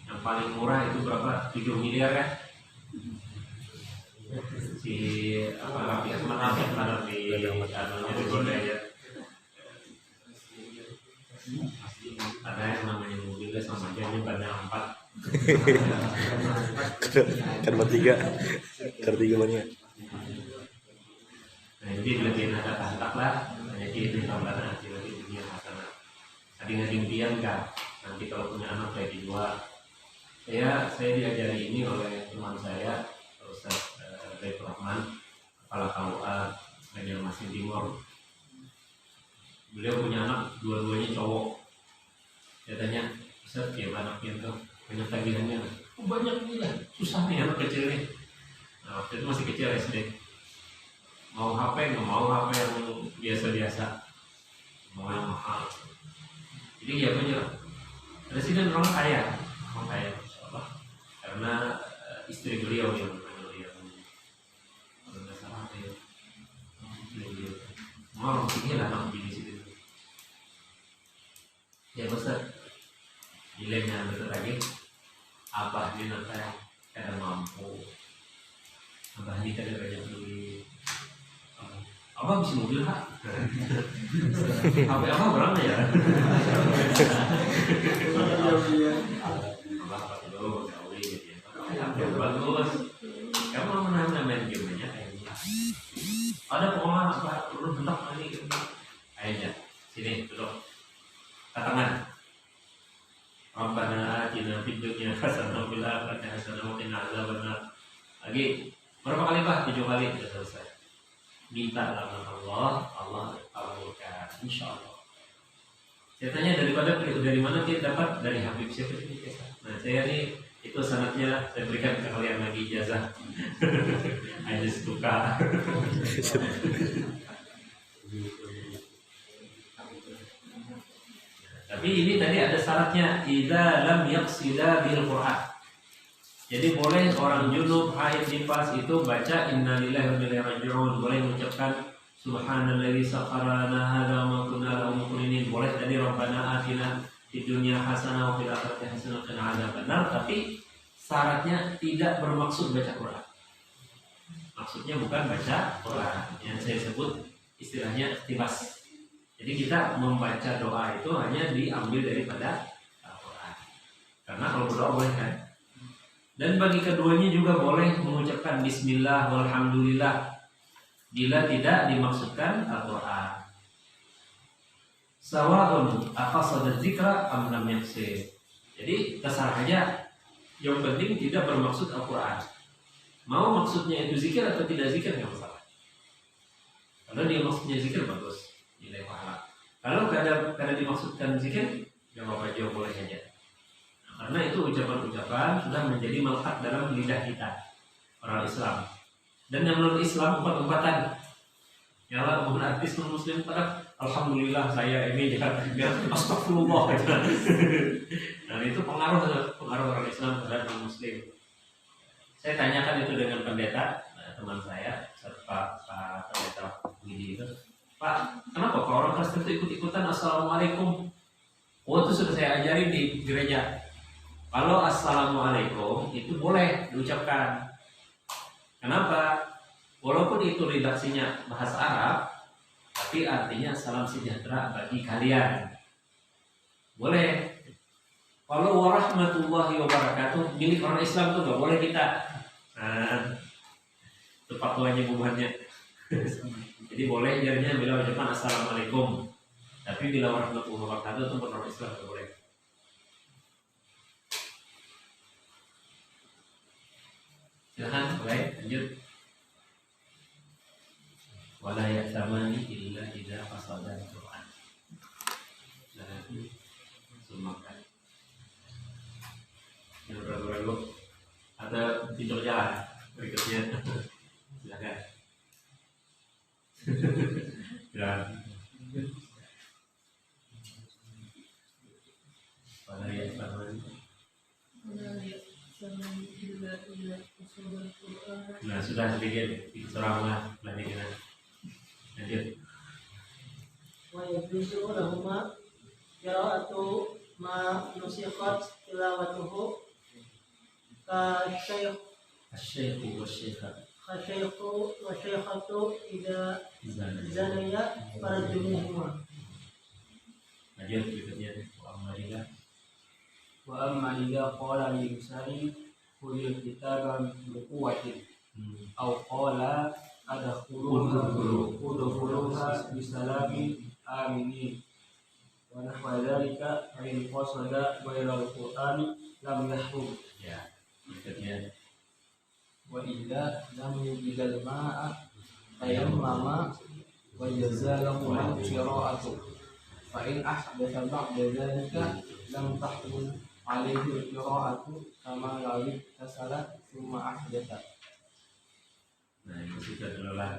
Speaker 3: Yang paling murah itu berapa? 7 miliar kan? Si Raffi Ahmad di anunya di Jogja. Ada yang namanya mobilnya sama aja ini banyak 4.
Speaker 5: Kan 3 banyak.
Speaker 3: Nah jadi lebih ada tahtak lah, hanya ini tambahan hasil di dunia hasanah. Ada impian kan, nanti kalau punya anak kayak dijual. Saya diajari ini oleh teman saya, Ustaz Baik Rahman, kepala KUA Banjarmasin Timur. Beliau punya anak, dua-duanya cowok. Saya tanya, Ustaz, gimana anaknya tuh? Banyak tagihannya? Oh, banyak nih lah, susah nih anak kecil nih. Nah, waktu itu masih kecil SD. Mau HP, nggak mau HP yang biasa-biasa, mau yang mahal. Jadi ya punya. Presiden orang kaya, karena istri beliau yang nggak salah ya. Mau orang tinggi lah anak bini situ. Ya besar. Nilainya betul lagi. Abah dia nanti kada mampu. Abah dia kada banyak duit. Abah bisa mobil hak. HP abah berapa ya? Abah perlu gawe gitu ya. Bagus. Kamu mana main game-nya kayaknya. Ada pengalaman apa? Lu bentak lagi gitu. Kayaknya. Sini duduk. Tangan. Rabbana atina fid dunya hasanah wa fil akhirati hasanah wa qina adzabannar. Lagi berapa kali Pak? 7 kali sudah selesai. Minta sama Allah kabulkan insyaallah. Saya tanya dari mana dia dapat? Dari Habib siapa ini? Nah, saya ini itu sanadnya saya berikan ke kalian lagi ijazah. Aja suka. Tapi ini tadi ada syaratnya, idza lam yaqsida bil Qur'an. Jadi boleh orang junub, haid, nifas itu baca innalillahi wa inna ilaihi raji'un, boleh mengucapkan subhanalladzi sakhkhara lana hadza wa ma kunna lahu muqrinin, boleh tadi rabbana atina fid dunya hasanah wa fil akhirati hasanah wa qina adzabannar, tapi syaratnya tidak bermaksud baca Quran. Maksudnya bukan baca Quran. Yang saya sebut istilahnya iktibas. Jadi kita membaca doa itu hanya diambil daripada Al-Quran. Karena kalau berdoa boleh kan. Dan bagi keduanya juga boleh mengucapkan bismillah walhamdulillah bila tidak dimaksudkan Al-Quran. Sawa'un aqasada dzikra am lam yaqsid. Jadi terserah aja. Yang penting tidak bermaksud Al-Quran. Mau maksudnya itu zikir atau tidak zikir nggak masalah. Kalau dia maksudnya zikir bagus, nilai pahala. Kalau kada dimaksudkan zikir, nggak apa-apa jauh boleh saja. Karena itu ucapan-ucapan sudah menjadi melekat dalam lidah kita orang Islam. Dan yang non Islam umpatan. Nyala bukan artis non muslim pada alhamdulillah saya ini ya astagfirullah gitu. Dan itu pengaruh orang Islam terhadap non muslim. Saya tanyakan itu dengan pendeta teman saya, Pak Pendeta Widi itu, Pak, kenapa kalau orang Kristen itu ikut-ikutan assalamualaikum? Oh, itu sudah saya ajari di gereja. Kalau assalamualaikum itu boleh diucapkan. Kenapa? Walaupun itu redaksinya bahasa Arab, tapi artinya salam sejahtera bagi kalian. Boleh. Kalau warahmatullahi wabarakatuh milik orang Islam itu nggak boleh kita. Nah, itu fatwanya bubannya. Jadi boleh jadinya bila ucapan assalamualaikum, tapi bila warahmatullahi wabarakatuh itu orang Islam nggak boleh. Silahkan, boleh lanjut. Wala ya'tamani illa idza fasada al-Qur'an. Nah, semakan. Yang ragu-ragu ada pintu jalan berikutnya. Silakan. Dan wala ya'tamani. Nah, sudah sedikit seorang lanjutkan. Lanjut.
Speaker 2: Wa yajuzu lahuma qira'atu ma nusikhat tilawatuhu ka
Speaker 3: Asy-syaikhu wasy-syaikha
Speaker 2: syaikhatu wa syaikhatu idza zanaya farjumuhuma.
Speaker 3: Lanjut berikutnya. Alhamdulillah.
Speaker 6: Wa amma idza qala li insani khudil kitaba bi quwwatin aw qala udkhuluha bisalamin aminin wa nahwa dzalika fa in qasada ghairal qur'ani lam yahrum.
Speaker 3: Ya, berikutnya.
Speaker 6: Wa idza lam yujidal ma'a tayammama wa jazalahu qira'atu fa in ahdatha ba'da dzalika lam tahrum alaihi qira'atu kama law tasala thumma ahdatha.
Speaker 3: Nah, itu sudah kelola.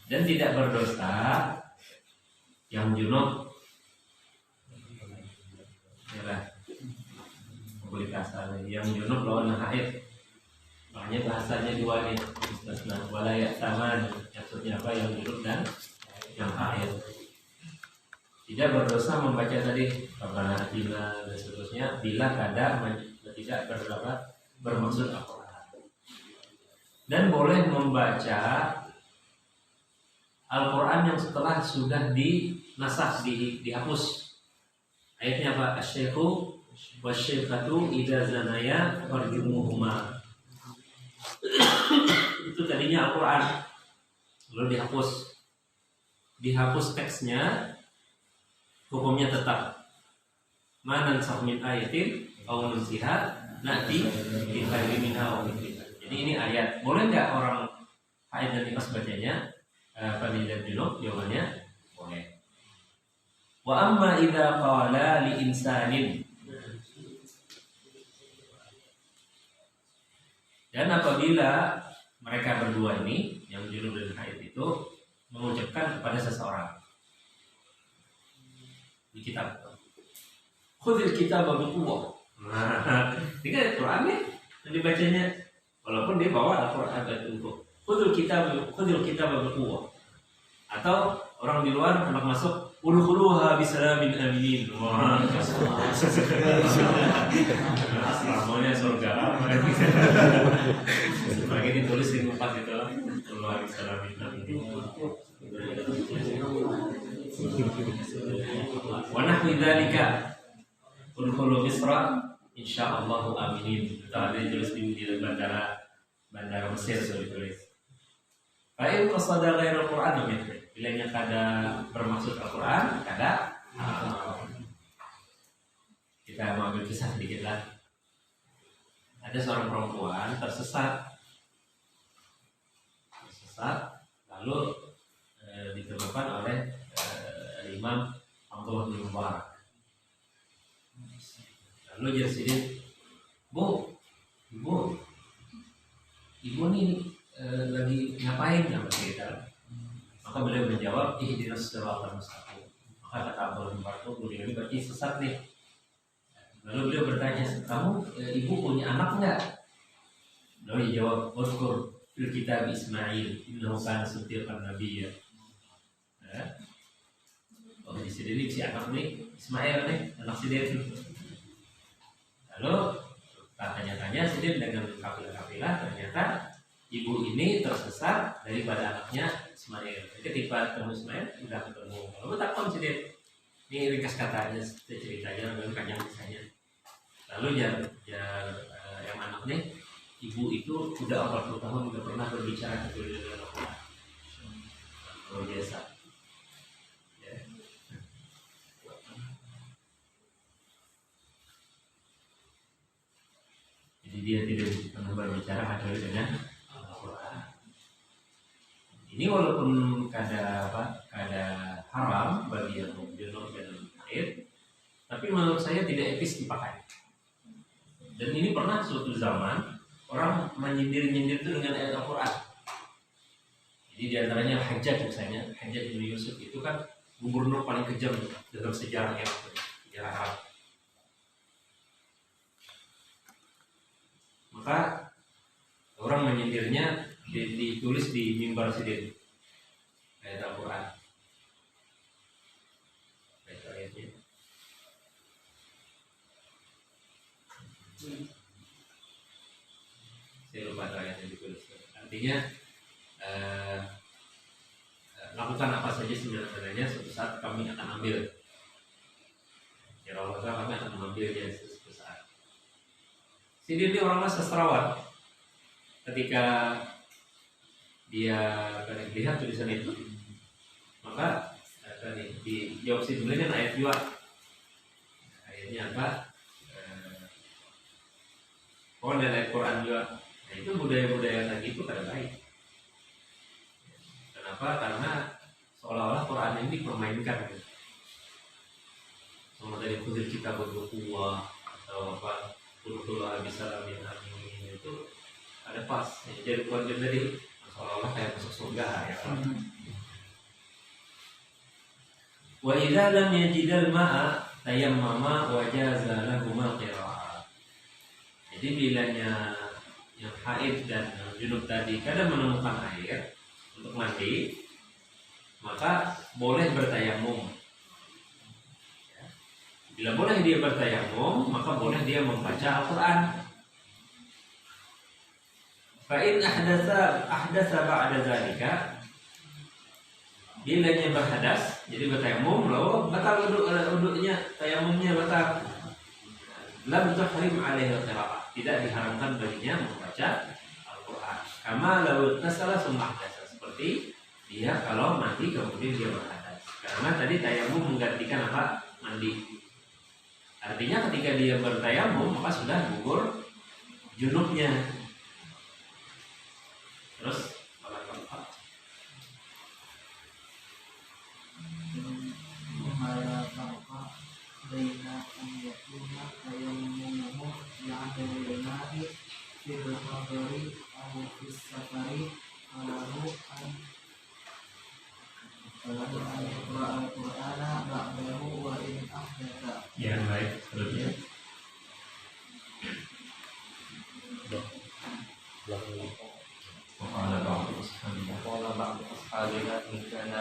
Speaker 3: Dan tidak berdosa yang junub. Yalah. Boleh kasar yang junub lawan haid. Makanya bahasanya dua nih. Istisna wala ya'taman. Maksudnya apa? Yang junub dan yang haid. Tidak berdosa membaca tadi Rabbana atina dan seterusnya bila kadang tidak bermaksud Al-Quran. Dan boleh membaca Al-Quran yang setelah sudah dinasakh, dihapus. Ayatnya apa? Asy-syaikhu wasy-syaikhatu idza zanaya farjumuhuma. Itu tadinya Al-Quran, lalu dihapus. Dihapus teksnya, hukumnya tetap. Man nansakh min ayatin aw nunsiha na'ti bi khairin minha aw mithliha. Jadi ini ayat. Boleh nggak orang haid dan nifas bacanya? Fadilah junub, jawabannya boleh. Wa amma idza qala li insanin. Dan apabila mereka berdua ini yang junub dan haid itu mengucapkan kepada seseorang di kitab, khudil kitaba bi quwwah. Nah, ini kan Quran nih yang dibacanya. Walaupun dia bawa Al-Quran untuk khudul kitab berkuah. Atau orang di luar hendak masuk udkhuluha bisalamin aminin. Wah. Aslamanya surga. Lagi ditulis di muka itu udkhuluha bisalamin aminin. Wa nahwi dzalika udkhulu Misra insyaallah aminin. Itu ada tulis di bandara Mesir sudah ditulis. Baik qasada ghairul Quran begitu. Bilanya kada bermaksud Al-Quran, kada kita mau ambil kisah sedikit lah. Ada seorang perempuan tersesat lalu ditemukan oleh Imam Abdullah bin Mubarak. Lalu dia sini, ibu nih lagi ngapain? lain yang berbeda. Maka beliau menjawab, ihdinas siratal mustaqim. Maka kata Abu Bakar, beliau ini berarti sesat nih. Lalu beliau bertanya, kamu ibu punya anak enggak? Lalu dia jawab, "Uzkur fil kitab Ismail, innahu kana siddiqan nabiyya." Oh, di sini si anak nih Ismail nih, anak Sidin. Lalu tanya-tanya Sidin dengan kafilah-kafilah, ternyata ibu ini tersesat daripada anaknya Ismail. Ketika ketemu Ismail, sudah ketemu. Lalu takon Sidin. Ini ringkas katanya, ceritanya dan panjang kisahnya. Lalu yang anak nih, ibu itu udah 40 tahun tidak pernah berbicara kecuali dengan Al-Quran. Luar biasa. Ya. Jadi dia tidak pernah berbicara kecuali dengan Al-Quran. Ini walaupun kada haram bagi yang junub dan haid, tapi menurut saya tidak etis dipakai. Dan ini pernah suatu zaman orang menyindir-nyindir itu dengan ayat Al-Quran. Jadi diantaranya Hajjaj misalnya, Hajjaj bin Yusuf itu kan gubernur paling kejam dalam sejarah Arab. Maka orang menyindirnya ditulis di mimbar Sidin ayat Al-Quran. Ayat-ayatnya. Saya lupa ayat yang ditulis. Artinya lakukan apa saja sebenarnya suatu saat kami akan ambil. Ya Allah kami akan mengambilnya suatu saat. Sidin ini orangnya sastrawan. Ketika dia lihat tulisan itu, maka dijawab Sidin dengan ayat 2. Ayatnya apa? Pokoknya dari Quran juga. Nah, itu budaya-budaya tadi itu kada baik. Kenapa? Karena seolah-olah Quran ini dipermainkan. Gitu. Sama dari khusus kita berbukuah atau apa, kultulah bisa min amin itu ada pas. Jadi Quran dari seolah-olah kayak masuk surga ya. Wa idza lam yajidal ma'a tayammama wa jaza lahumul qira'ah. Jadi bilanya yang haid dan junub tadi kadang menemukan air untuk mandi, maka boleh bertayamum. Ya. Bila boleh dia bertayamum, maka boleh dia membaca Al-Quran. Fa'in ahdasa ba'da zalika, bilanya berhadas, jadi bertayamum, lalu batal uduknya, tayamumnya batal. Lam tuhrim alaihi al-qira'ah. Tidak diharamkan baginya membaca Al-Quran. Kama lalu tasalah sunnah dasar, seperti dia kalau mandi kemudian dia berhadas. Karena tadi tayamum menggantikan apa? Mandi. Artinya ketika dia bertayamum maka sudah gugur junubnya. Terus apa keempat?
Speaker 2: Baina an yakuna tayammumu ya'dil lima'i fil hadari aw fis safari alahu an yaqra al-Qur'ana ba'dahu wa in ahdatha.
Speaker 3: Ya baik, seterusnya.
Speaker 7: وقال بعض أصحابنا إن كان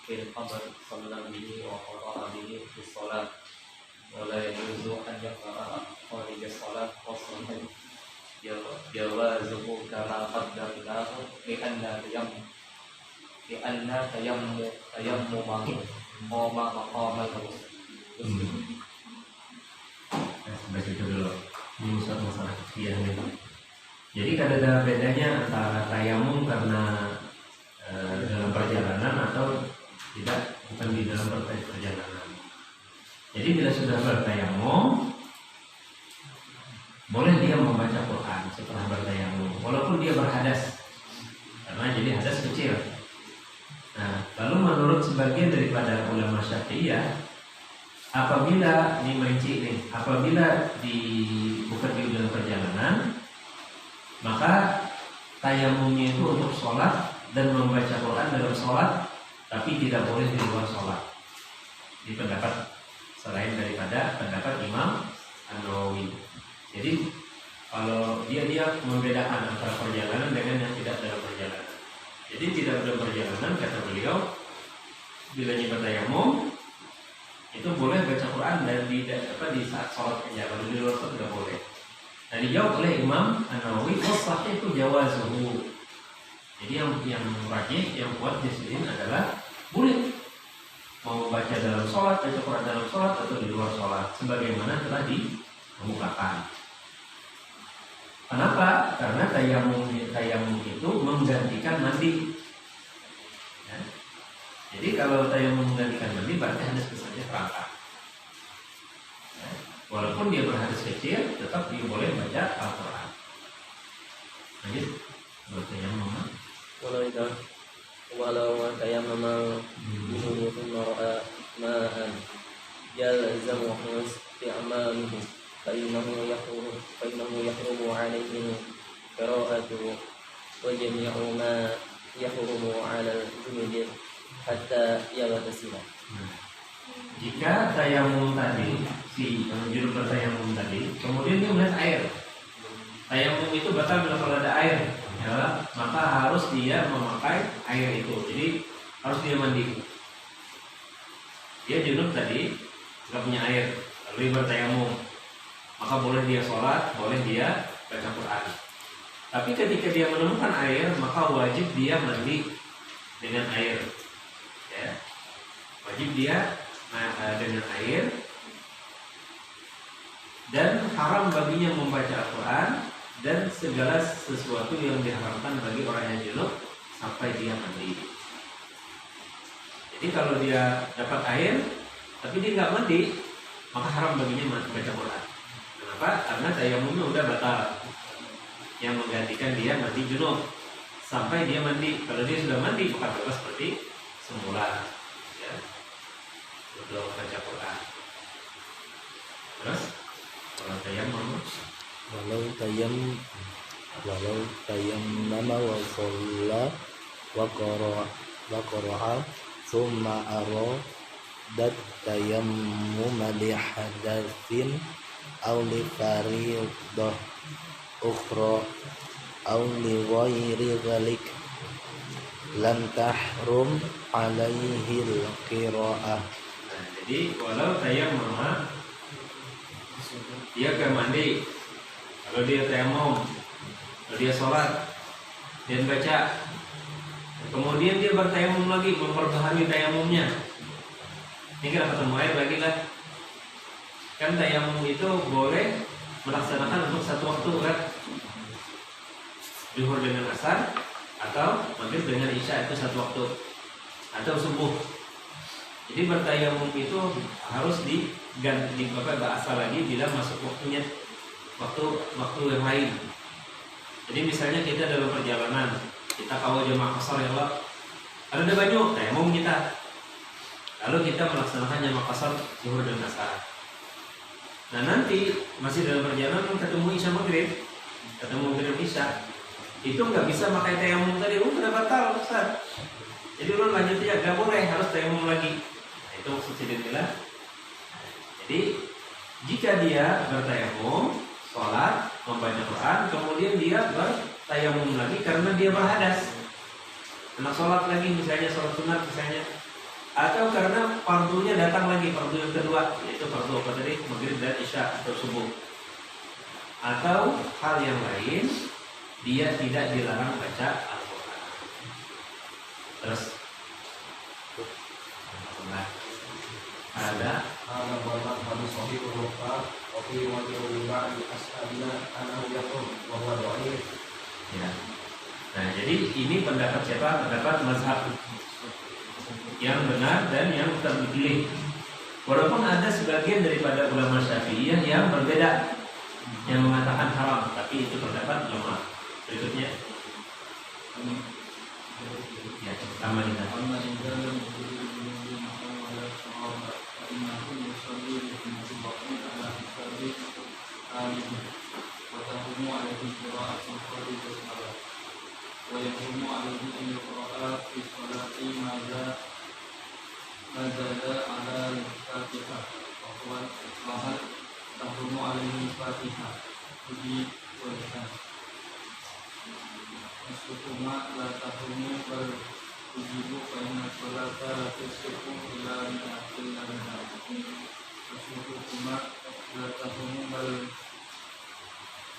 Speaker 7: في القبر صلى به وقرأ به في الصلاة ولا يجوز أن يقرأ خارج الصلاة والصلاة جوازه كما قدرناه لأن تيممه قام مقام المسلم.
Speaker 3: Baca itu dulu. Ini suatu masalah fikih nih. Jadi ada bedanya antara tayamum karena dalam perjalanan atau tidak, bukan di dalam perjalanan. Jadi bila sudah bertayamum, boleh dia membaca Quran setelah bertayamum, walaupun dia berhadas, karena jadi hadas kecil. Nah, lalu menurut sebagian daripada ulama Syafi'iyah, apabila ini merinci nih, apabila bukan di dalam perjalanan, maka tayamumnya itu untuk sholat dan membaca Quran dalam sholat, tapi tidak boleh di luar sholat. Di pendapat selain daripada pendapat Imam An-Nawawi. Jadi kalau dia membedakan antara perjalanan dengan yang tidak dalam perjalanan. Jadi tidak dalam perjalanan, kata beliau, bila bertayamum itu boleh baca Quran dan di saat sholat saja, kalau di luar sholat tidak boleh. Nah, dijawab oleh Imam An-Nawawi, sahih itu jawazuhu. Jadi yang rajih, yang kuat di sini adalah boleh mau baca dalam sholat, baca Quran dalam sholat atau di luar sholat, sebagaimana telah dikemukakan. Kenapa? Karena tayamum itu menggantikan mandi. Ya. Jadi kalau tayamum menggantikan mandi, berarti hadas besarnya terangkat. Ya. Walaupun dia berhadas kecil, tetap dia boleh baca Al-Quran. Lanjut, bertayamum.
Speaker 7: Walau tayammama minhu thumma ra'a ma'an yalzamuhu isti'maluhu fa innahu yahrumu 'alayhi qira'atuhu wa jami'u ma yahrumu 'ala al-junub hatta yaghtasila.
Speaker 3: Jika tayamum tadi, si juru bertayamum tadi, kemudian dia melihat air, tayamum itu batal bila kalau ada air, ya, maka harus dia memakai air itu. Jadi harus dia mandi. Dia junub tadi, nggak punya air, lalu dia bertayamum, maka boleh dia sholat, boleh dia baca Quran. Tapi ketika dia menemukan air, maka wajib dia mandi dengan air. Ya. Wajib dia dengan air, dan haram baginya membaca Al-Quran dan segala sesuatu yang diharamkan bagi orang yang junub sampai dia mandi. Jadi kalau dia dapat air tapi dia nggak mandi, maka haram baginya membaca Quran. Kenapa? Karena tayamumnya udah batal, yang menggantikan dia mandi junub sampai dia mandi. Kalau dia sudah mandi, maka bebas seperti semula. Ya. Untuk baca Quran. Terus kalau tayammama wa shalla wa qara'a thumma aradat tayammuma li hadatsin aw li fariidah ukhra aw li ghairi dzalik lam tahrum alaihi al-qira'ah. Jadi walau tayammum, dia ke mandi, kalau dia tayamum, kalau dia sholat dan baca, kemudian dia bertayamum lagi, memperbaharui tayamumnya. Ini kita ketemu air lagi lah. Kan tayamum itu boleh melaksanakan untuk satu waktu kan, zuhur dengan asar, atau maghrib dengan isya itu satu waktu, atau subuh. Jadi bertayamum itu harus diganti bahasa lagi bila masuk waktunya, waktu yang lain. Jadi misalnya kita dalam perjalanan, kita kawal jamaah qashar ya Allah, ada banyak tayamum kita, lalu kita melaksanakan jamaah qashar zuhur dan asar. Nah nanti masih dalam perjalanan ketemu isya maghrib, ketemu maghrib isya, itu nggak bisa pakai tayamum tadi, udah batal Ustaz. Jadi lu lanjutnya nggak boleh, harus tayamum lagi. Itu maksud sidinillah. Jadi jika dia bertayamum, sholat, membaca Quran, kemudian dia bertayamum lagi karena dia berhadas, hendak sholat lagi misalnya, sholat sunat misalnya, atau karena fardunya datang lagi, fardu yang kedua, yaitu fardu apa tadi, maghrib dan isya atau subuh, atau hal yang lain, dia tidak dilarang baca Al-Quran. Terus ada
Speaker 1: buatan hadis sahih berupa oke wajib riba di ashabina anak yakum bahwa doain.
Speaker 3: Ya. Nah jadi ini pendapat siapa? Pendapat mazhab yang benar dan yang terpilih. Walaupun ada sebagian daripada ulama Syafi'iyah yang berbeda, yang mengatakan haram, tapi itu pendapat ulama. Berikutnya, ya, sama kita.
Speaker 7: ويحرم عليه أن يقرأ في الصلاة ماذا نزل على الفاتحة وهل تحرم عليه الفاتحة في والحسن Masukuma la tahrumu bal tujibu fa'inna sholata la tusiku ila mi'atil lamha Masukuma la tahrumu bal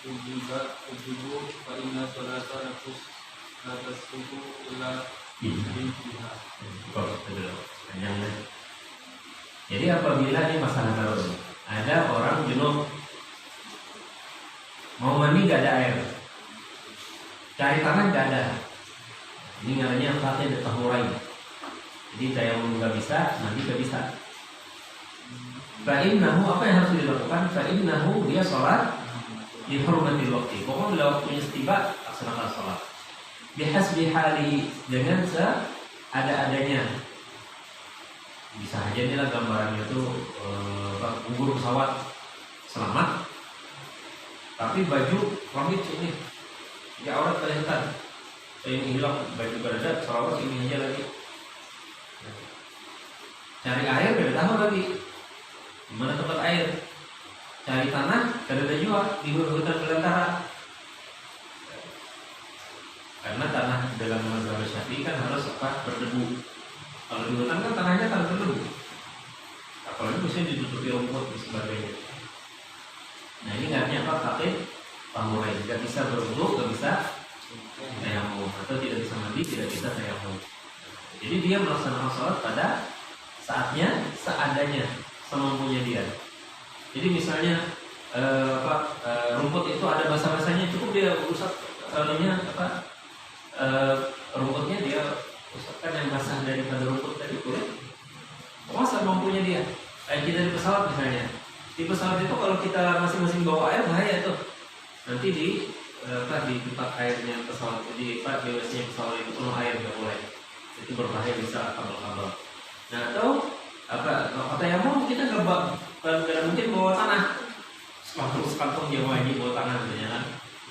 Speaker 7: tujibu fa'inna sholata la tusiku ila mi'atil.
Speaker 3: Jadi apabila ini masalah taruh, ada orang junub mau mandi gak ada air, cari tangan gak ada, ini namanya fatih tahurai. Jadi tayamum gak bisa, mandi gak bisa. Fa'innahu, apa yang harus dilakukan? Fa'innahu, dia sholat di hurmatil waktu. Pokoknya bila waktunya setiba, laksanakan sholat bihasbi hali, dengan seada-adanya. Bisa aja nih lah gambarannya tuh gugur pesawat selamat, tapi baju rambut ini ya aurat kelihatan, ini hilang baju berada pesawat ini aja lagi. Cari air gak tahu lagi di mana tempat air, cari tanah gak ada juga di hutan belantara, karena tanah dalam mazhab Syafi'i kan harus berdebu. Kalau di hutan kan tanahnya kan berdebu, apalagi misalnya ditutupi rumput dan sebagainya. Nah ini artinya apa? Fatih tahurai, tidak bisa berwudu, tidak bisa tayamum, atau tidak bisa mandi, tidak bisa tayamum. Jadi dia melaksanakan sholat pada saatnya, seadanya, semampunya dia. Jadi misalnya rumput itu ada basah-basahnya, cukup dia rusak rumputnya dia usapkan yang basah daripada rumput tadi kulit. Masa mampunya dia. Kayak kita di pesawat misalnya. Di pesawat itu kalau kita masing-masing bawa air bahaya tuh. Nanti di tempat airnya pesawat, di WC-nya pesawat itu penuh air nggak boleh. Itu berbahaya, bisa kabel-kabel. Nah atau tayamum kita nggak mungkin bawa tanah. Sekantong Jawa ini bawa tanah misalnya kan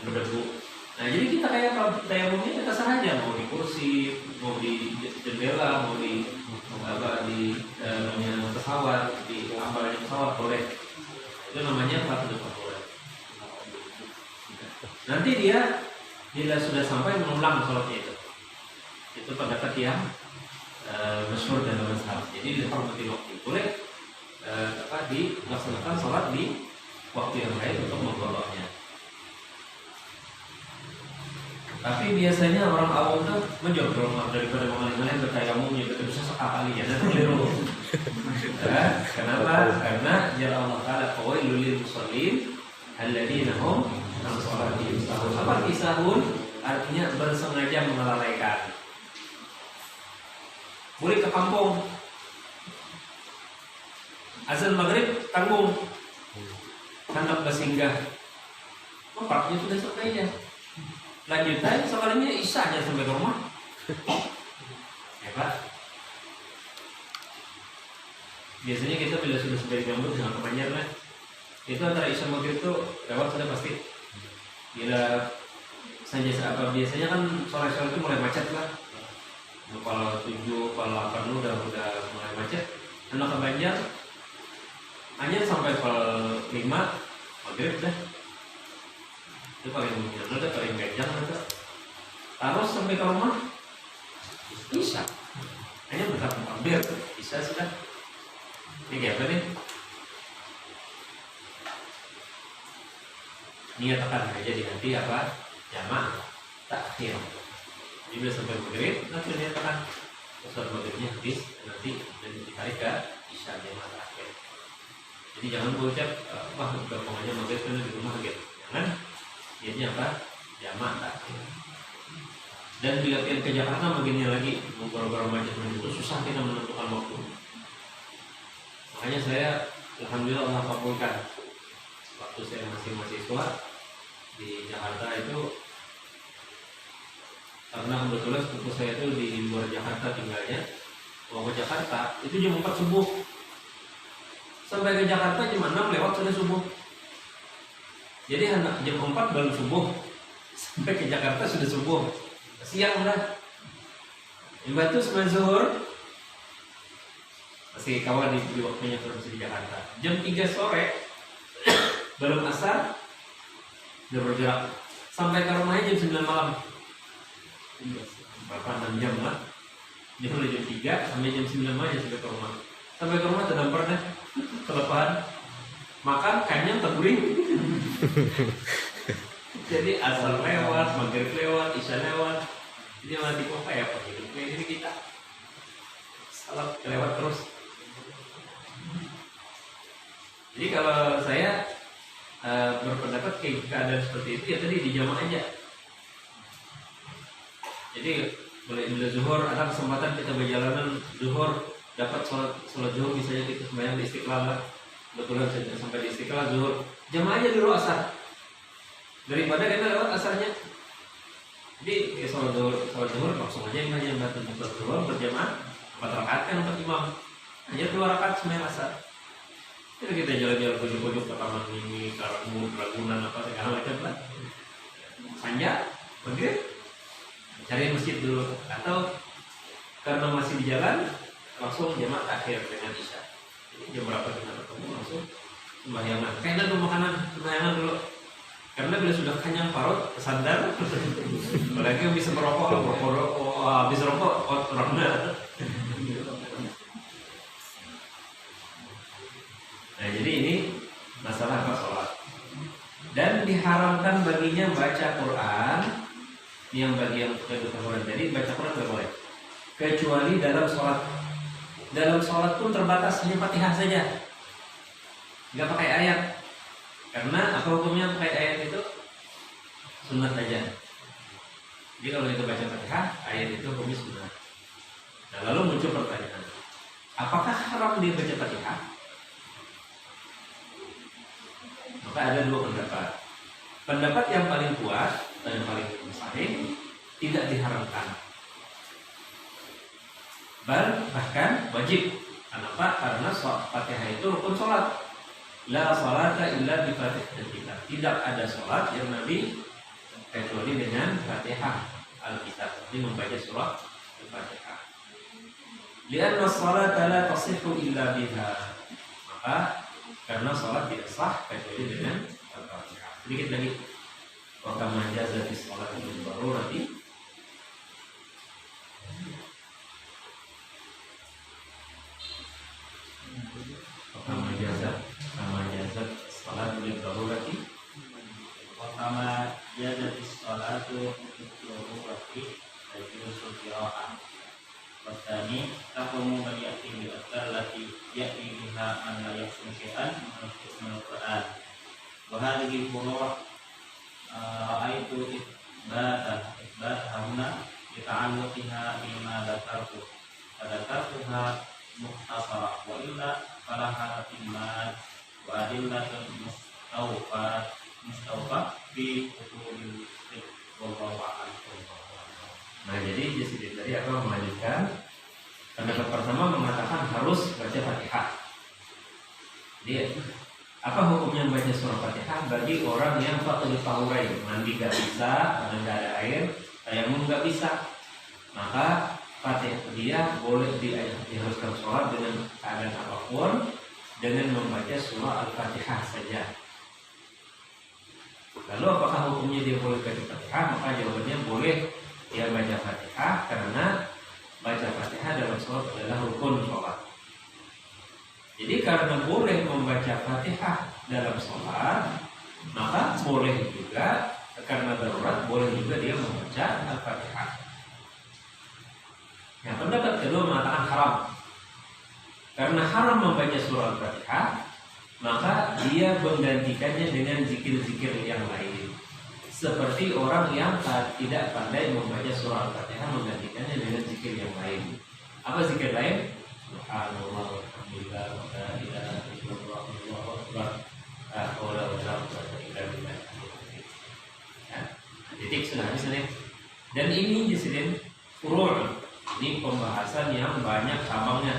Speaker 3: berdebu. Nah jadi kita kayak tayamumnya kita saja, mau di kursi, mau di jendela, mau di pesawat, di ambalnya pesawat boleh. Itu namanya fatih tahurai. Nanti dia bila sudah sampai mengulang sholatnya itu pendapat yang masyhur dalam mazhab. Jadi dihormati waktu boleh dilaksanakan sholat di waktu yang lain untuk mengkodoknya. Tapi biasanya orang awam tuh menjawab rumah daripada mengalih-alih bertayamum itu bisa sekali ya, dan keliru. Kenapa? Karena jalla Allah Taala qawailul lil musallin alladzina hum an salatihim sahun. Apa sahun? Artinya bersengaja melalaikan. Boleh ke kampung, azan maghrib tanggung, hendak bersinggah, tempatnya sudah selesai ya. Lanjutan sekalinya isanya sampai ke rumah. Hebat. Biasanya kita bila sudah sampai gambut dengan kepanjangan, itu antara isya maghrib itu lewat sudah pasti. Bila saja biasanya kan sore-sore itu mulai macet lah. Kalau 7, kalau 8 udah mulai macet. Anak kebanjar hanya sampai kalau 5 maghrib dah. Itu paling muncul, udah paling gajang itu. Terus sampai ke rumah bisa hanya berapa hampir bisa sudah. Ini kayak apa nih? Niatkan aja di hati apa? Jamak takhir. Jadi bila sampai maghrib, nanti niatkan sholat maghribnya habis, nanti ditarik ke isya jamak takhir. Jadi jangan berucap, wah gampang aja maghrib karena di rumah gitu. Jangan. Niatnya apa? Jamak takhir. Dan bila kita ke Jakarta begini lagi, beberapa macet itu susah kita menentukan waktu. Makanya saya, alhamdulillah Allah kabulkan. Waktu saya masih mahasiswa di Jakarta itu, karena kebetulan sepupu saya itu di luar Jakarta tinggalnya, mau ke Jakarta itu jam 4 subuh. Sampai ke Jakarta jam 6 lewat sudah subuh. Jadi jam 4 baru subuh, sampai ke Jakarta sudah subuh. siang udah. Imam itu sebelum zuhur masih kawal di waktunya provinsi di Jakarta. Jam 3 sore belum asar udah bergerak sampai ke rumahnya jam 9 malam. Berapa 6 jam lah. Dia mulai jam 3 sampai jam 9 malam sampai ke rumah. Sampai ke rumah terdampar dah, kelepahan. Makan kanyang terguling. Jadi asar lewat, maghrib lewat, isya lewat. Jadi mati kok kayak apa hidupnya ini kita salah kelewat terus. Jadi kalau saya berpendapat keadaan seperti itu ya tadi dijama aja. Jadi bila zuhur ada kesempatan kita berjalanan zuhur dapat sholat zuhur misalnya kita sembahyang di Istiqlal, kebetulan sampai di Istiqlal zuhur jama aja dulu asar daripada kita lewat asarnya. Jadi ya sholat zuhur langsung aja yang bantu sholat zuhur berjamaah 4 rakaat kan untuk imam hanya 2 rakaat sembahyang asar. Jadi kita jalan-jalan pojok-pojok ke taman mini, Karamun, Ragunan apa segala macam lah. Sanja, maghrib cari masjid dulu atau karena masih di jalan langsung jamaah akhir dengan isya. Jadi jam berapa kita ketemu langsung sembahyangan. Kayaknya dulu makanan sembahyangan dulu. Karena bila sudah kenyang parut kesandar, apalagi yang bisa merokok, habis rokok orangnya. Nah jadi ini masalah apa sholat. Dan diharamkan baginya baca Quran. Yang bagi yang bukan Quran jadi baca Quran tidak boleh. Kecuali dalam sholat. Dalam sholat pun terbatas hanya Fatihah saja. Nggak pakai ayat. Karena apa hukumnya pakai ayat itu? Sunnah saja. Jadi kalau itu baca Fatihah, ayat itu hukumnya sunnah. Nah lalu muncul pertanyaan, apakah haram dia baca Fatihah? Maka ada 2 pendapat. Pendapat yang paling kuat dan yang paling sahih tidak diharamkan. Bahkan wajib. Kenapa? Karena Fatihah itu rukun sholat. La sholata illa bi Fatihah. Tidak ada sholat yang Nabi kecuali dengan Fatihah Alkitab. Ini membaca surah Al-Fatihah. Lianna sholata la tasihhu illa biha. Maka karena sholat tidak sah kecuali dengan Al-Fatihah. Sedikit lagi. Wa kama jazati sholatu bil darurati. Wa kama jazat sholatu bil darurati.
Speaker 8: Pertama jazati sholatu bil darurati tajuzu qira'ah. Wasani taqumu bagi aktivi allati ya'ti biha man la yahsinu syai'an min al-Qur'an. Wa hadhihi furu' ra'aitu ibbat hauna lita'alluqiha bima dzakartu. Fadzakartuha mukhtasara wa illa falaha timmat wa adillatun mustawfa fi usulil fiqh wallahu a'lam.
Speaker 3: Nah jadi di sini tadi aku melanjutkan. Pendapat pertama mengatakan harus baca Fatihah. Jadi apa hukumnya baca surah Fatihah bagi orang yang fatul tahurai, mandi gak bisa karena gak ada air, tayamum gak bisa, maka Fatihah dia boleh diharuskan sholat dengan keadaan apapun dengan membaca surah Al-Fatihah saja. Lalu apakah hukumnya dia boleh baca Fatihah? Maka jawabannya boleh dia baca Fatihah karena baca Fatihah dalam sholat adalah rukun sholat. Jadi karena boleh membaca Fatihah dalam sholat, maka boleh juga karena darurat boleh juga dia membaca Al-Fatihah. Yang pendapat kedua mengatakan haram. Karena haram membaca surah Al-Fatihah, maka dia menggantikannya dengan zikir-zikir yang lain. Seperti orang yang tidak pandai membaca surah Al-Fatihah menggantikannya dengan zikir yang lain. Apa zikir lain? Subhanallah, alhamdulillah, la ilaha illallah, Allahu akbar, la haula wa la quwwata illa billah. Titik sudah habis nih. Dan ini disebut furu'. Ini pembahasan yang banyak cabangnya.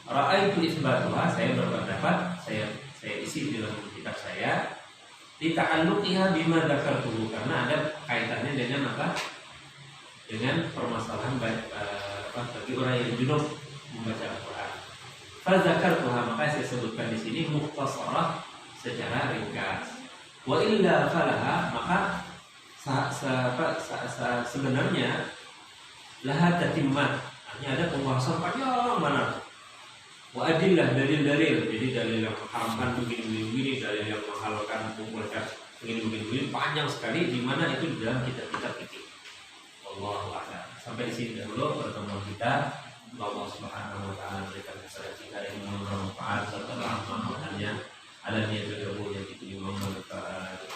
Speaker 3: Ra'aitu isbatuha, saya berpendapat, saya isi di dalam kitab saya, dita'alluqiha bima dzakartuhu, karena ada kaitannya dengan apa? dengan permasalahan bagi orang yang junub membaca Al-Quran. Fazakartuha, maka saya sebutkan di sini mukhtasarah secara ringkas. Wa illa falaha, maka sebenarnya laha tatimmat, artinya ada pembahasan panjang mana. Wa adillah, dalil-dalil, jadi dalil yang mengharamkan begini-begini, dalil yang menghalalkan membolehkan begini-begini, panjang sekali, di mana itu di dalam kitab-kitab fikih. Wallahu a'lam. Sampai di sini dahulu pertemuan kita. Allah Subhanahu wa taala berikan kepada kita yang bermanfaat serta amalnya. Alamiah bergabung yang diterima manfaat.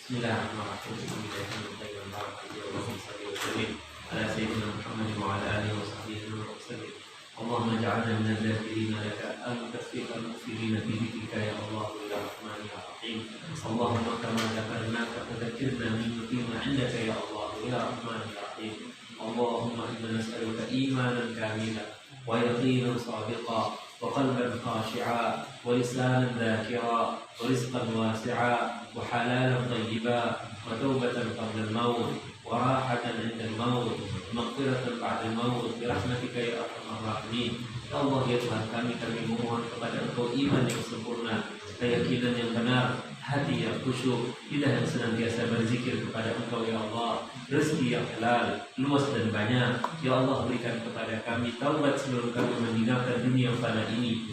Speaker 3: Bismillahirrahmanirrahim. Ala sayyidina Muhammad wa ala alihi wa sahbihi wa sallam. Allahumma ja'alna min al-dhakirina laka al-mukaffirina al-mughfirina bi dhikrika ya Allah ya Rahman ya Rahim. Allahumma kama dzakarnaka fadhakkirna min ma 'indaka ya Allah ya Rahman ya Rahim. Allahumma inna nas'aluka imanan kamilan wa yaqinan sadiqan wa qalban khashi'an wa lisanan dhakira wa rizqan wasi'a wa halalan thayyiban wa tawbatan qabla al-maut wa rahatan 'inda al-maut maghfiratan ba'da al-maut bi rahmatika ya arhamar rahimin. Ya Allah ya Tuhan kami memohon kepada Engkau iman yang sempurna, keyakinan yang benar, hati yang khusyuk, lidah yang senantiasa berzikir kepada Engkau ya Allah, rezeki yang halal, luas dan banyak. Ya Allah berikan kepada kami taubat sebelum kami meninggalkan dunia fana ini.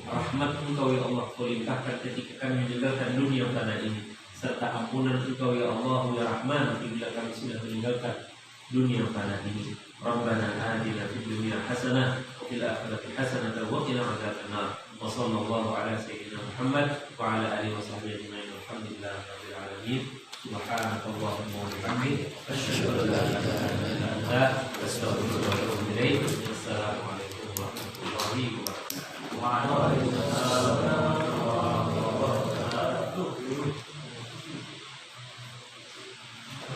Speaker 3: Rahmat Engkau ya Allah Kau limpahkan ketika kami meninggalkan dunia fana ini, serta ampunan Engkau ya Allah ya Rahman apabila kami sudah meninggalkan dunia fana ini. Rabbana atina fid dunya hasanah wa fil akhirati hasanah wa qina adzabannar. Wa sallallahu ala sayyidina Muhammad wa ala alihi wa sahbihi ajma'in. Alhamdulillahi rabbil alamin. Subhanakallahumma wa bihamdika asyhadu an la ilaha illa anta astaghfiruka wa atubu ilaik. Assalamu alaikum warahmatullahi wabarakatuh.